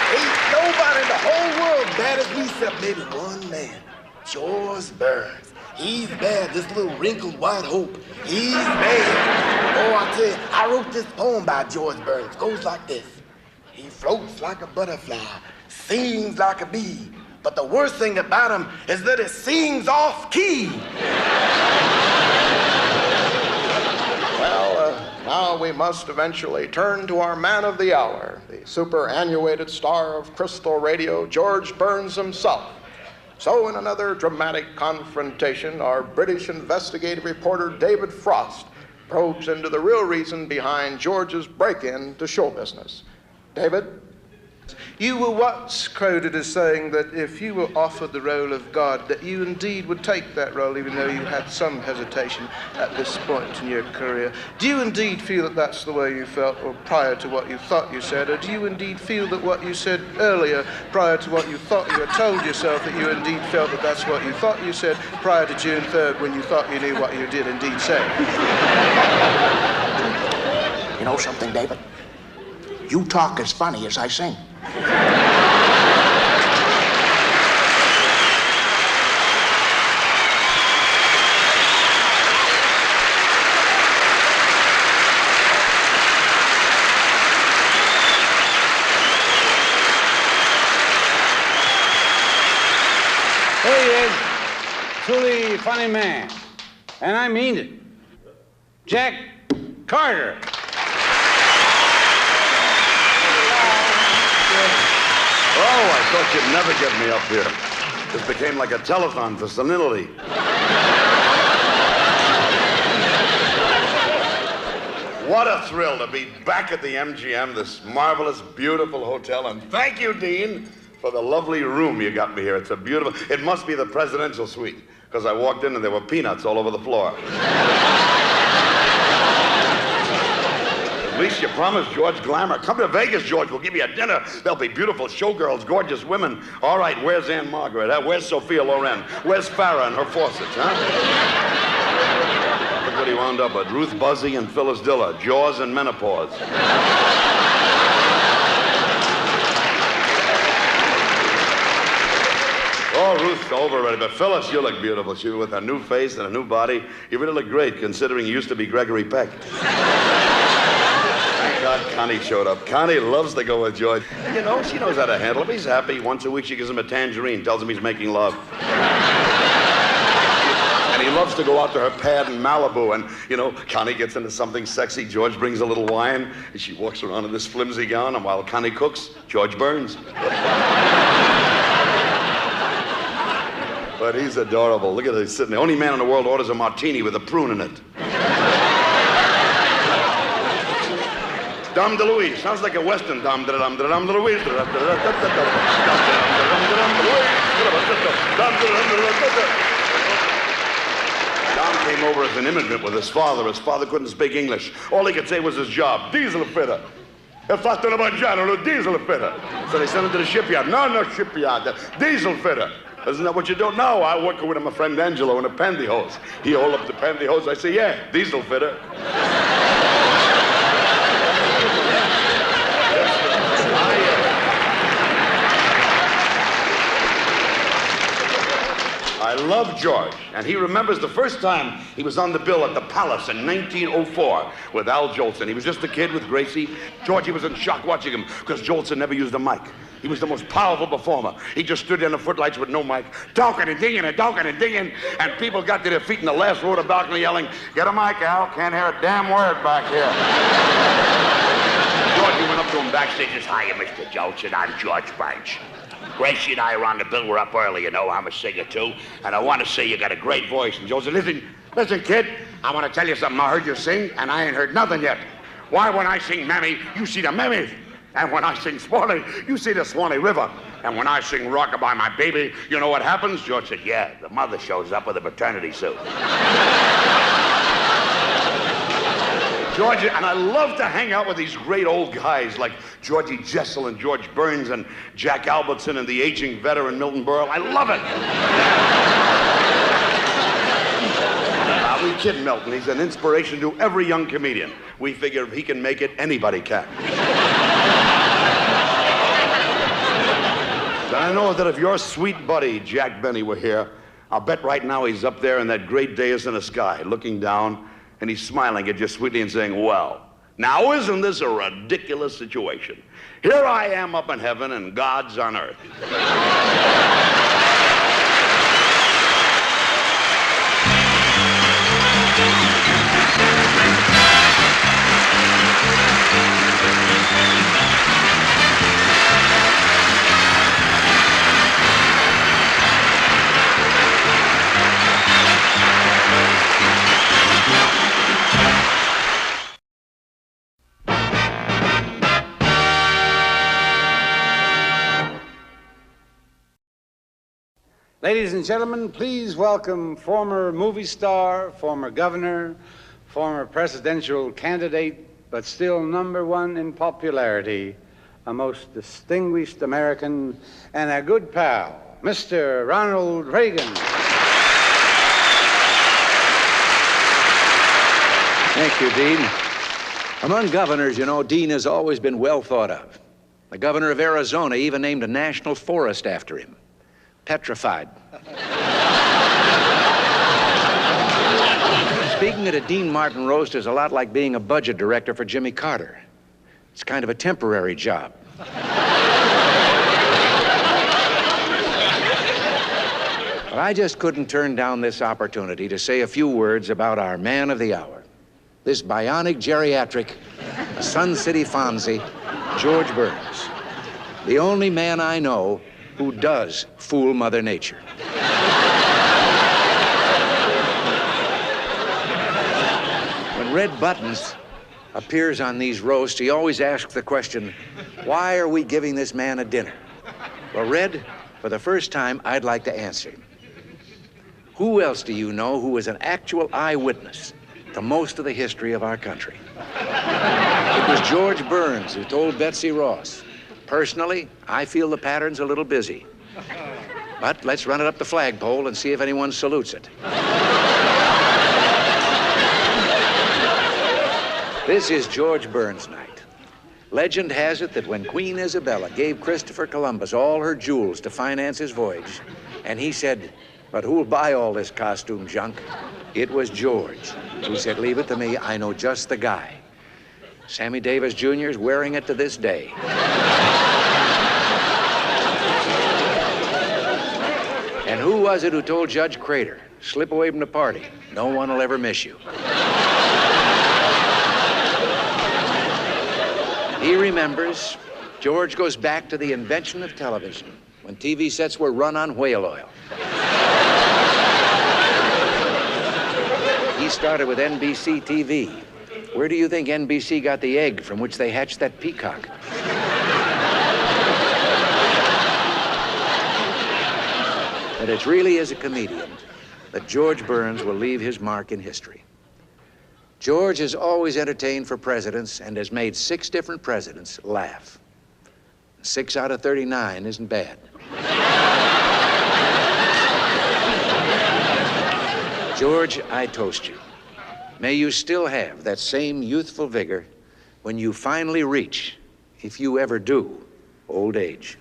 Ain't nobody in the whole world bad as me except maybe one man, George Burns. He's bad, this little wrinkled white hope. He's bad. Oh, I tell you, I wrote this poem by George Burns. It goes like this. He floats like a butterfly, sings like a bee, but the worst thing about him is that he sings off key. Well, now we must eventually turn to our man of the hour, the superannuated star of Crystal Radio, George Burns himself. So in another dramatic confrontation, our British investigative reporter David Frost probes into the real reason behind George's break-in to show business. David? You were once quoted as saying that if you were offered the role of God, that you indeed would take that role, even though you had some hesitation at this point in your career. Do you indeed feel that that's the way you felt, or prior to what you thought you said, or do you indeed feel that what you said earlier, prior to what you thought you had told yourself, that you indeed felt that that's what you thought you said prior to June 3rd, when you thought you knew what you did indeed say? You know something, David? You talk as funny as I sing. There he is, truly funny man, and I mean it. Jack Carter. Oh, I thought you'd never get me up here. This became like a telethon for senility. What a thrill to be back at the MGM, this marvelous, beautiful hotel. And thank you, Dean, for the lovely room you got me here. It's a beautiful, it must be the presidential suite, because I walked in and there were peanuts all over the floor. At least you promised George glamour. Come to Vegas, George. We'll give you a dinner. There'll be beautiful showgirls, gorgeous women. All right, where's Anne Margaret? Huh? Where's Sophia Loren? Where's Farrah and her faucets, huh? Look what he wound up with. Ruth Buzzy and Phyllis Diller. Jaws and menopause. Oh, Ruth's overrated, but Phyllis, you look beautiful. She with a new face and a new body. You really look great, considering you used to be Gregory Peck. God, Connie showed up. Connie loves to go with George. You know, she knows how to handle him. He's happy. Once a week, she gives him a tangerine, tells him he's making love. And he loves to go out to her pad in Malibu. And, you know, Connie gets into something sexy. George brings a little wine. And she walks around in this flimsy gown. And while Connie cooks, George burns. But he's adorable. Look at him sitting there. Only man in the world orders a martini with a prune in it. Dom DeLuise. Sounds like a Western. Dom DeLuise. Dom came over as an immigrant with his father. His father couldn't speak English. All he could say was his job. Diesel fitter. È fatto una mangiare, lo diesel fitter. So they sent him to the shipyard. No shipyard. Diesel fitter. Isn't that what you do? No, I work with my friend Angelo in a pantyhose. He hold up the pantyhose. I say, yeah, diesel fitter. I I love George, and he remembers the first time he was on the bill at the Palace in 1904 with Al Jolson. He was just a kid with Gracie. Georgie was in shock watching him because Jolson never used a mic. He was the most powerful performer. He just stood there in the footlights with no mic, talking and dinging and talking and dinging, and people got to their feet in the last row of the balcony yelling, "Get a mic, Al, can't hear a damn word back here." Georgie went up to him backstage and says, "Hiya, Mr. Jolson, I'm George Burns. Gracie and I are on the bill. We're up early, you know. I'm a singer, too. And I want to say you got a great voice." And Joe said, listen, kid, I want to tell you something. I heard you sing, and I ain't heard nothing yet. Why, when I sing Mammy, you see the Mammy. And when I sing Swanee, you see the Swanee River. And when I sing Rockabye My Baby, you know what happens?" George said, "Yeah, the mother shows up with a maternity suit." George, and I love to hang out with these great old guys like Georgie Jessel and George Burns and Jack Albertson and the aging veteran Milton Berle. I love it. We kid Milton. He's an inspiration to every young comedian. We figure if he can make it, anybody can. And I know that if your sweet buddy Jack Benny were here, I'll bet right now he's up there in that great dais in the sky, looking down, and he's smiling at you sweetly and saying, "Well, now isn't this a ridiculous situation? Here I am up in heaven and God's on earth." Ladies and gentlemen, please welcome former movie star, former governor, former presidential candidate, but still #1 in popularity, a most distinguished American and a good pal, Mr. Ronald Reagan. Thank you, Dean. Among governors, you know, Dean has always been well thought of. The governor of Arizona even named a national forest after him. Petrified. Speaking at a Dean Martin roast is a lot like being a budget director for Jimmy Carter. It's kind of a temporary job. But I just couldn't turn down this opportunity to say a few words about our man of the hour, this bionic geriatric, Sun City Fonzie, George Burns, the only man I know who does fool Mother Nature. When Red Buttons appears on these roasts, he always asks the question, why are we giving this man a dinner? Well, Red, for the first time, I'd like to answer him. Who else do you know who is an actual eyewitness to most of the history of our country? It was George Burns who told Betsy Ross, "Personally, I feel the pattern's a little busy. But let's run it up the flagpole and see if anyone salutes it." This is George Burns' night. Legend has it that when Queen Isabella gave Christopher Columbus all her jewels to finance his voyage, and he said, "But who'll buy all this costume junk?" It was George who said, "Leave it to me, I know just the guy." Sammy Davis Jr. is wearing it to this day. And who was it who told Judge Crater, "Slip away from the party, no one will ever miss you"? He remembers. George goes back to the invention of television, when TV sets were run on whale oil. He started with NBC TV. Where do you think NBC got the egg from which they hatched that peacock? But it's really as a comedian that George Burns will leave his mark in history. George has always entertained for presidents and has made 6 different presidents laugh. 6 out of 39 isn't bad. George, I toast you. May you still have that same youthful vigor when you finally reach, if you ever do, old age.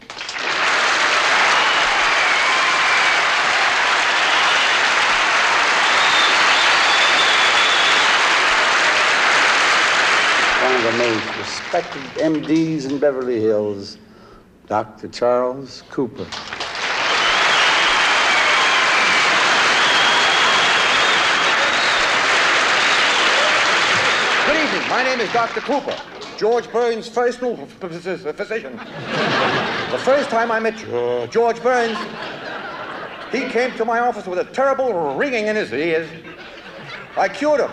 the most respected MDs in Beverly Hills, Dr. Charles Cooper. Good evening. My name is Dr. Cooper, George Burns' personal physician. The first time I met George Burns, he came to my office with a terrible ringing in his ears. I cured him.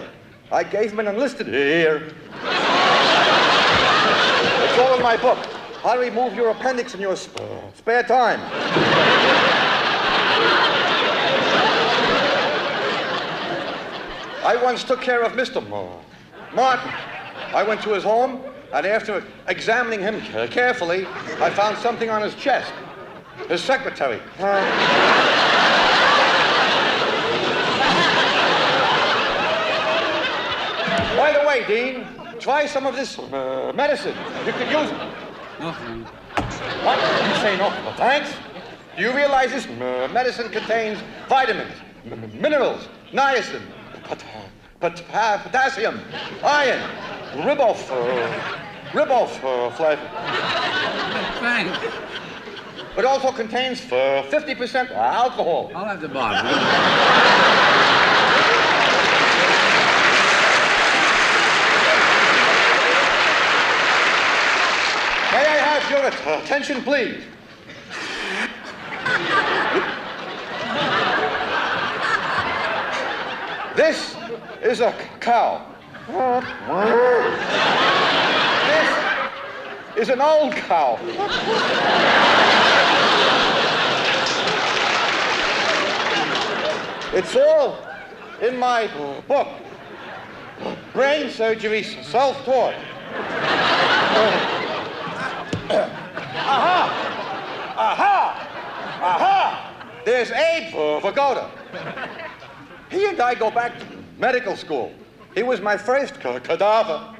I gave him an enlisted ear. It's all in my book. How to remove your appendix in your spare time. I once took care of Mr. Martin. I went to his home, and after examining him carefully, I found something on his chest. His secretary. By the way, Dean, try some of this medicine. You could use it. No, thanks. What? You say no. Well, thanks. Do you realize this medicine contains vitamins, minerals, niacin, potassium, iron, riboflavin. Thanks. It also contains 50% alcohol. I'll have the bottle. May I have your attention, please? This is a cow. This is an old cow. It's all in my book. Brain surgery, self-taught. Aha! Aha! Aha! There's Abe Vigoda. He and I go back to medical school. He was my first cadaver.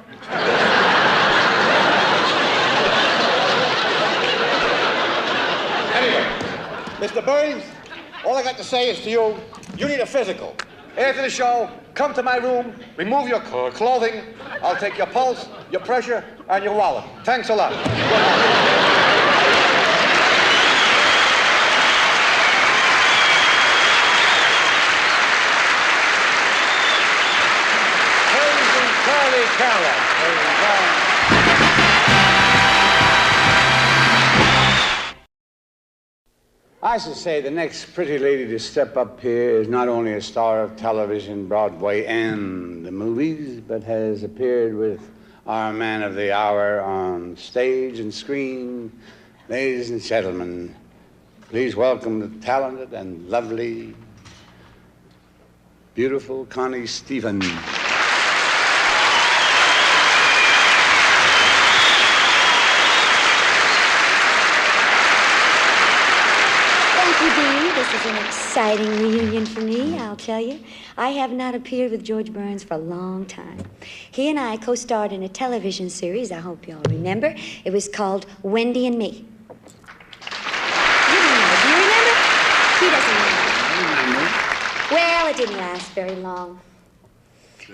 Anyway, Mr. Burns, all I got to say is to you, you need a physical. After the show, come to my room, remove your clothing. I'll take your pulse, your pressure, and your wallet. Thanks a lot. Charlie Calla. I should say the next pretty lady to step up here is not only a star of television, Broadway, and the movies, but has appeared with our man of the hour on stage and screen. Ladies and gentlemen, please welcome the talented and lovely, beautiful Connie Stevens. This is an exciting reunion for me, I'll tell you. I have not appeared with George Burns for a long time. He and I co-starred in a television series, I hope you all remember. It was called Wendy and Me. You remember, do you remember? He doesn't remember. Well, it didn't last very long.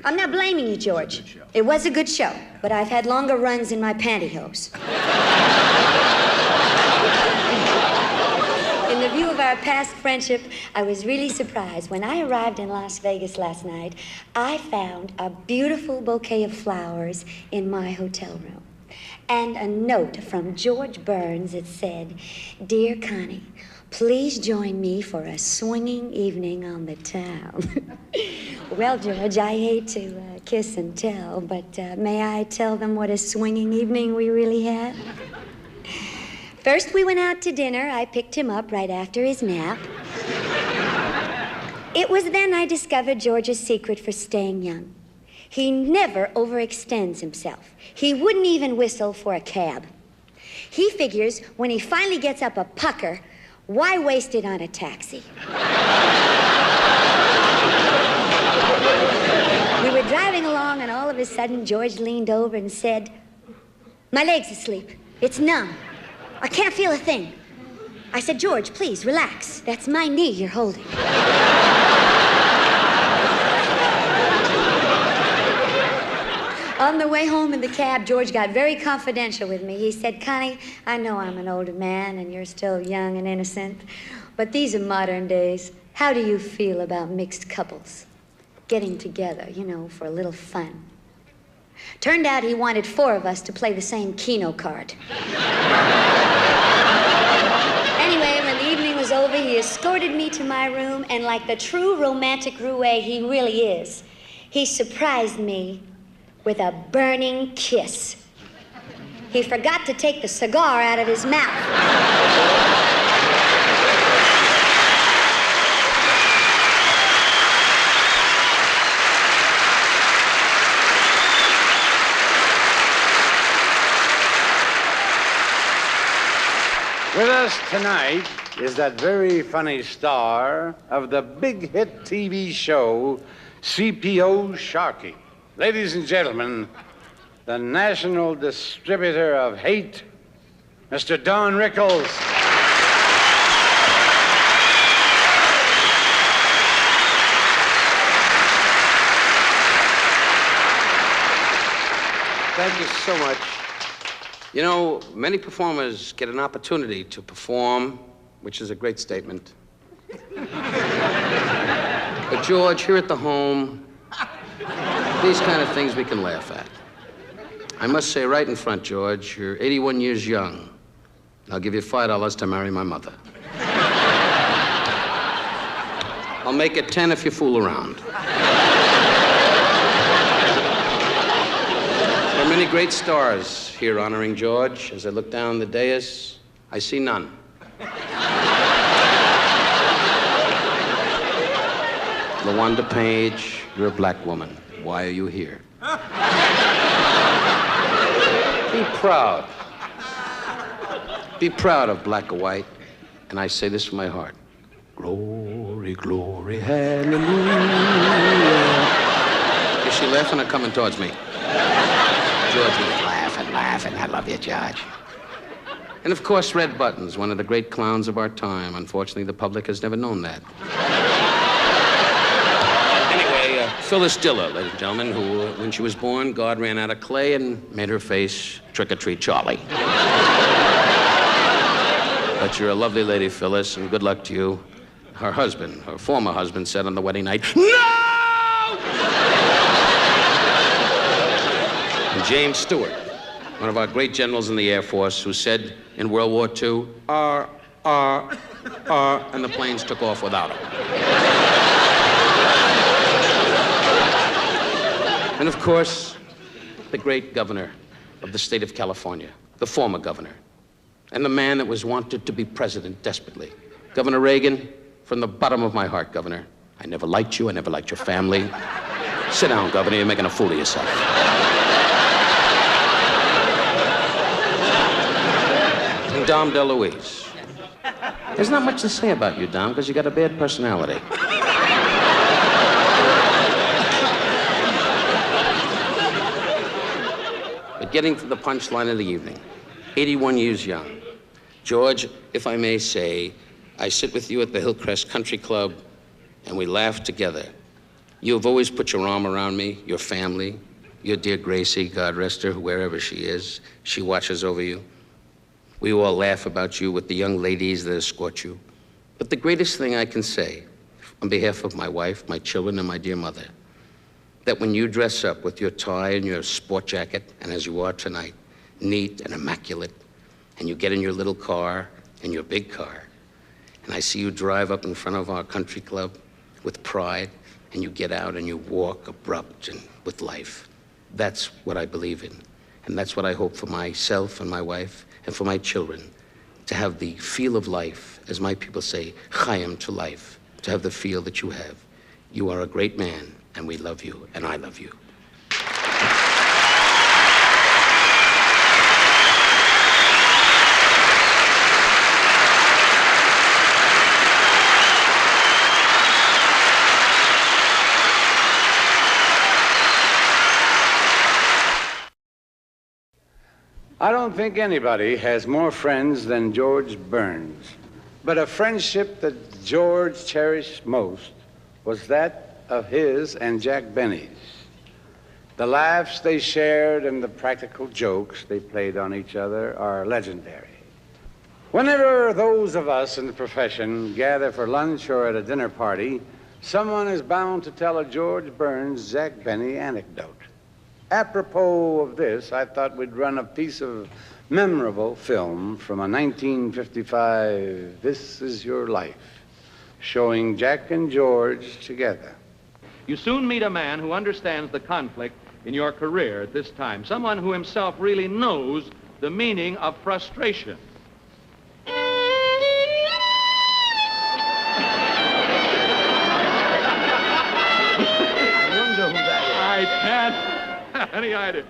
I'm not blaming you, George. It was a good show, but I've had longer runs in my pantyhose. In the view of our past friendship, I was really surprised. When I arrived in Las Vegas last night, I found a beautiful bouquet of flowers in my hotel room. And a note from George Burns that said, "Dear Connie, please join me for a swinging evening on the town." Well, George, I hate to kiss and tell, but may I tell them what a swinging evening we really had? First, we went out to dinner. I picked him up right after his nap. It was then I discovered George's secret for staying young. He never overextends himself. He wouldn't even whistle for a cab. He figures when he finally gets up a pucker, why waste it on a taxi? We were driving along, and all of a sudden, George leaned over and said, "My leg's asleep. It's numb. I can't feel a thing." I said, "George, please, relax. That's my knee you're holding." On the way home in in the cab, George got very confidential with me. He said, Connie, I know I'm an older man and you're still young and innocent, but these are modern days. How do you feel about mixed couples? Getting together, you know, for a little fun. Turned out he wanted 4 of us to play the same Keno card. Anyway, when the evening was over, he escorted me to my room, and like the true romantic roue he really is, he surprised me with a burning kiss. He forgot to take the cigar out of his mouth. With us tonight is that very funny star of the big hit TV show, CPO Sharky. Ladies and gentlemen, the national distributor of hate, Mr. Don Rickles. Thank you so much. You know, many performers get an opportunity to perform, which is a great statement. But George, here at the home, these kind of things we can laugh at. I must say right in front, George, you're 81 years young. I'll give you $5 to marry my mother. I'll make it 10 if you fool around. There are many great stars here honoring George. As I look down the dais, I see none. LaWanda Page, you're a black woman. Why are you here? Be proud. Be proud of black or white. And I say this from my heart. Glory, glory, hallelujah. Is she laughing or coming towards me? George is laughing, laughing. I love you, George. And of course, Red Buttons, one of the great clowns of our time. Unfortunately, the public has never known that. Anyway, Phyllis Diller, ladies and gentlemen, who, when she was born, God ran out of clay and made her face Trick-or-Treat Charlie. But you're a lovely lady, Phyllis, and good luck to you. Her husband, her former husband, said on the wedding night, "No!" And James Stewart, one of our great generals in the Air Force, who said in World War II, and the planes took off without him. And of course, the great governor of the state of California, the former governor, and the man that was wanted to be president desperately. Governor Reagan, from the bottom of my heart, Governor, I never liked you, I never liked your family. Sit down, Governor, you're making a fool of yourself. And Dom DeLuise. There's not much to say about you, Dom, because you got a bad personality. But getting to the punchline of the evening, 81 years young. George, if I may say, I sit with you at the Hillcrest Country Club, and we laugh together. You have always put your arm around me, your family, your dear Gracie, God rest her, wherever she is. She watches over you. We all laugh about you with the young ladies that escort you. But the greatest thing I can say, on behalf of my wife, my children, and my dear mother, that when you dress up with your tie and your sport jacket, and as you are tonight, neat and immaculate, and you get in your little car, in your big car, and I see you drive up in front of our country club with pride, and you get out and you walk abrupt and with life. That's what I believe in. And that's what I hope for myself and my wife and for my children, to have the feel of life, as my people say, chaim to life, to have the feel that you have. You are a great man, and we love you, and I love you. I don't think anybody has more friends than George Burns. But a friendship that George cherished most was that of his and Jack Benny's. The laughs they shared and the practical jokes they played on each other are legendary. Whenever those of us in the profession gather for lunch or at a dinner party, someone is bound to tell a George Burns, Jack Benny anecdote. Apropos of this, I thought we'd run a piece of memorable film from a 1955 This Is Your Life, showing Jack and George together. You soon meet a man who understands the conflict in your career at this time, someone who himself really knows the meaning of frustration. I wonder who that is. I can't have any idea.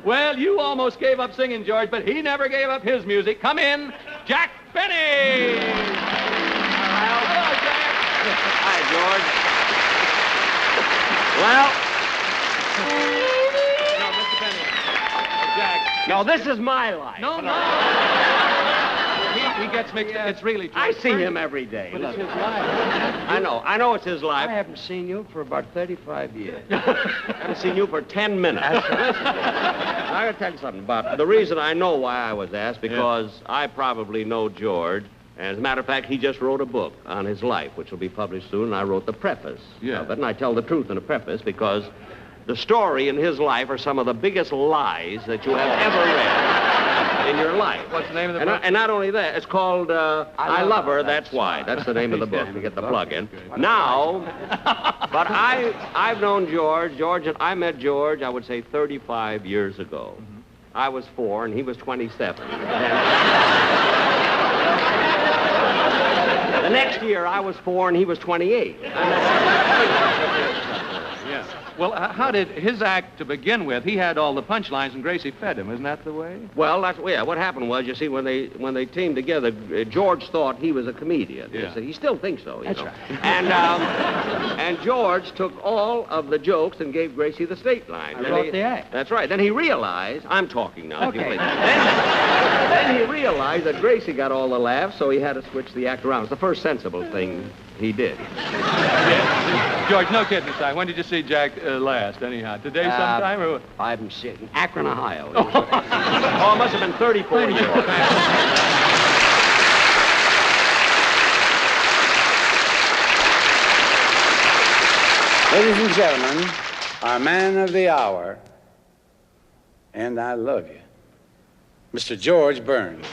Well, you almost gave up singing, George, but he never gave up his music. Come in, Jack Benny! Hello, Jack. Hi, George. Well, no, Mr. Benny. Jack. No, this is my life. No. He gets mixed up. It's really true. I see him every day. But It's look, his life. I know it's his life. I haven't seen you for about 35 years. I haven't seen you for 10 minutes. Listen, I gotta tell you something about the reason I know why I was asked, because I probably know George. And as a matter of fact, he just wrote a book on his life, which will be published soon, and I wrote the preface of it. And I tell the truth in the preface because the story in his life are some of the biggest lies that you have ever read in your life. What's the name of the book? And not only that, it's called I Love Her, That's Why. That's the name of the book, to get the plug in. Now, but I've known George, and I met George, I would say 35 years ago. I was 4 and he was 27. The next year, I was 4 and he was 28. Yeah. Well, how did his act to begin with? He had all the punchlines and Gracie fed him. Isn't that the way? Well, what happened was, you see, when they teamed together, George thought he was a comedian. Yeah. He still thinks so, you That's know. right. And George took all of the jokes and gave Gracie the straight line. I wrote the act. That's right. Then he realized, I'm talking now, if you Okay. please. Then he realized that Gracie got all the laughs, so he had to switch the act around. It's the first sensible thing he did. George, no kidding aside. When did you see Jack last, anyhow? Today sometime? Or... I haven't seen it. Akron, Ohio. Oh, it must have been 34 years. Ladies and gentlemen, our man of the hour, and I love you, Mr. George Burns.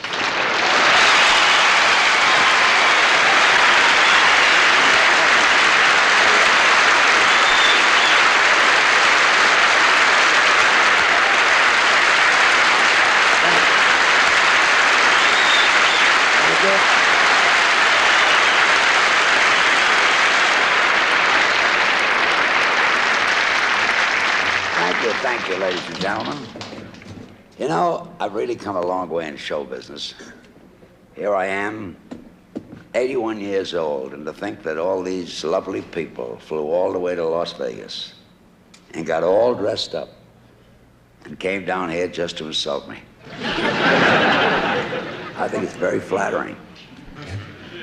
Thank you, ladies and gentlemen. You know, I've really come a long way in show business. Here I am, 81 years old, and to think that all these lovely people flew all the way to Las Vegas and got all dressed up and came down here just to insult me. I think it's very flattering.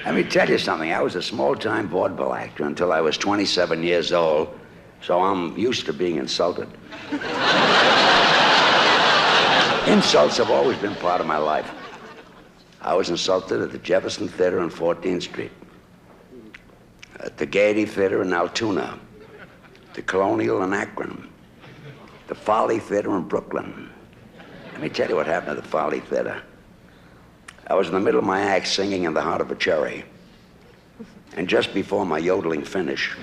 Let me tell you something. I was a small-time vaudeville actor until I was 27 years old, so I'm used to being insulted. Insults have always been part of my life. I was insulted at the Jefferson Theater on 14th Street, at the Gaiety Theater in Altoona, the Colonial in Akron, the Folly Theater in Brooklyn. Let me tell you what happened at the Folly Theater. I was in the middle of my act singing In the Heart of a Cherry, and just before my yodeling finish,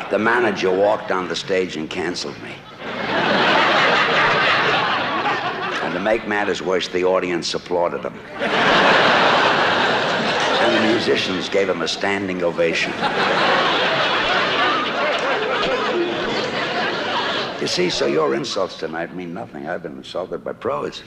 the manager walked on the stage and canceled me. And to make matters worse, the audience applauded him. And the musicians gave him a standing ovation. You see, so your insults tonight mean nothing. I've been insulted by pros.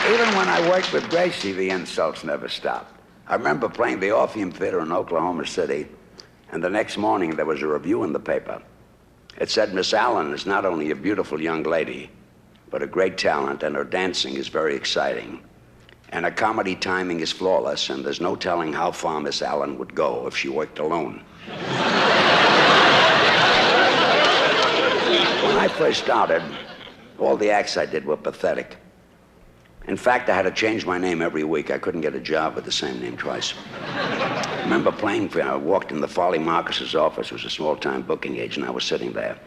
Even when I worked with Gracie, the insults never stopped. I remember playing the Orpheum Theater in Oklahoma City, and the next morning there was a review in the paper. It said, Miss Allen is not only a beautiful young lady, but a great talent, and her dancing is very exciting. And her comedy timing is flawless, and there's no telling how far Miss Allen would go if she worked alone. When I first started, all the acts I did were pathetic. In fact, I had to change my name every week. I couldn't get a job with the same name twice. I remember I walked in the Folly Marcus's office. It was a small-time booking agent. I was sitting there.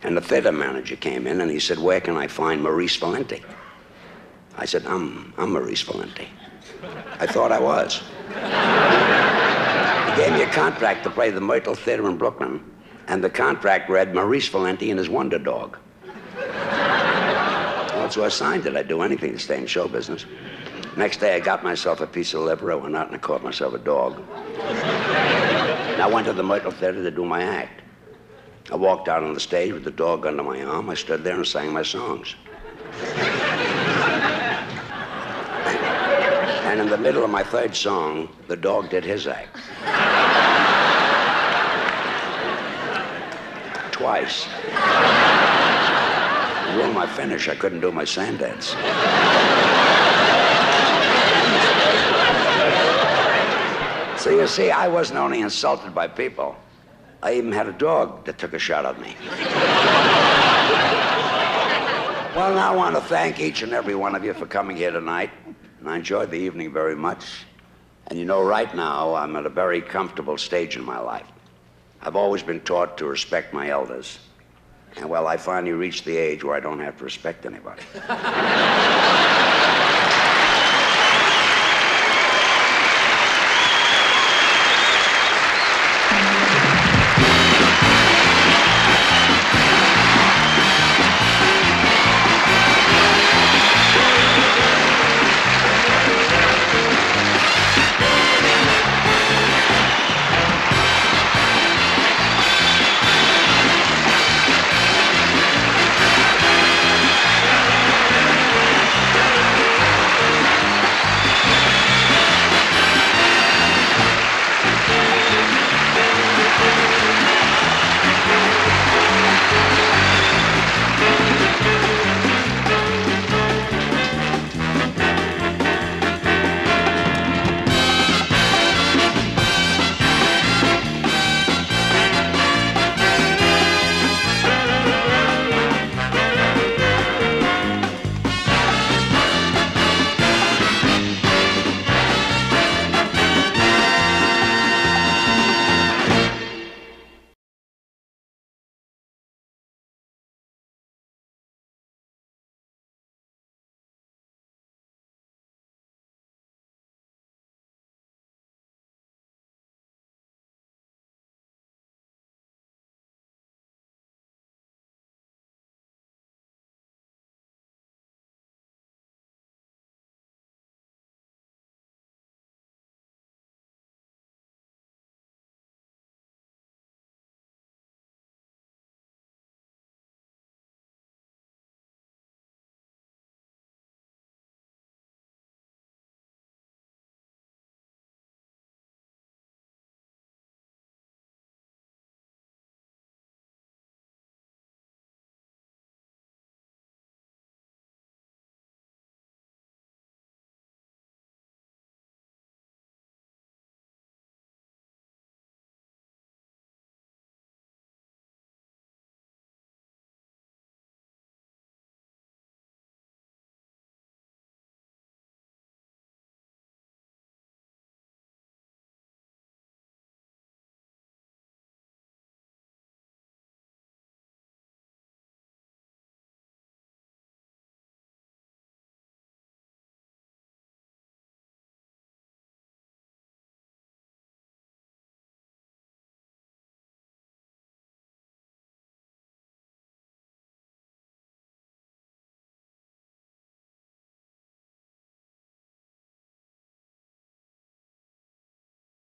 And the theater manager came in, and he said, "Where can I find Maurice Valenti?" I said, I'm Maurice Valenti. I thought I was. He gave me a contract to play the Myrtle Theater in Brooklyn, and the contract read Maurice Valenti and his Wonder Dog. Well, so I signed it. I'd do anything to stay in show business. Next day, I got myself a piece of liver. I went out and I caught myself a dog. And I went to the Myrtle Theater to do my act. I walked out on the stage with the dog under my arm. I stood there and sang my songs. And in the middle of my third song, the dog did his act. Twice. To ruin my finish, I couldn't do my sand dance. So you see, I wasn't only insulted by people, I even had a dog that took a shot at me. Well, now I want to thank each and every one of you for coming here tonight. And I enjoyed the evening very much. And you know, right now, I'm at a very comfortable stage in my life. I've always been taught to respect my elders. And well, I finally reached the age where I don't have to respect anybody.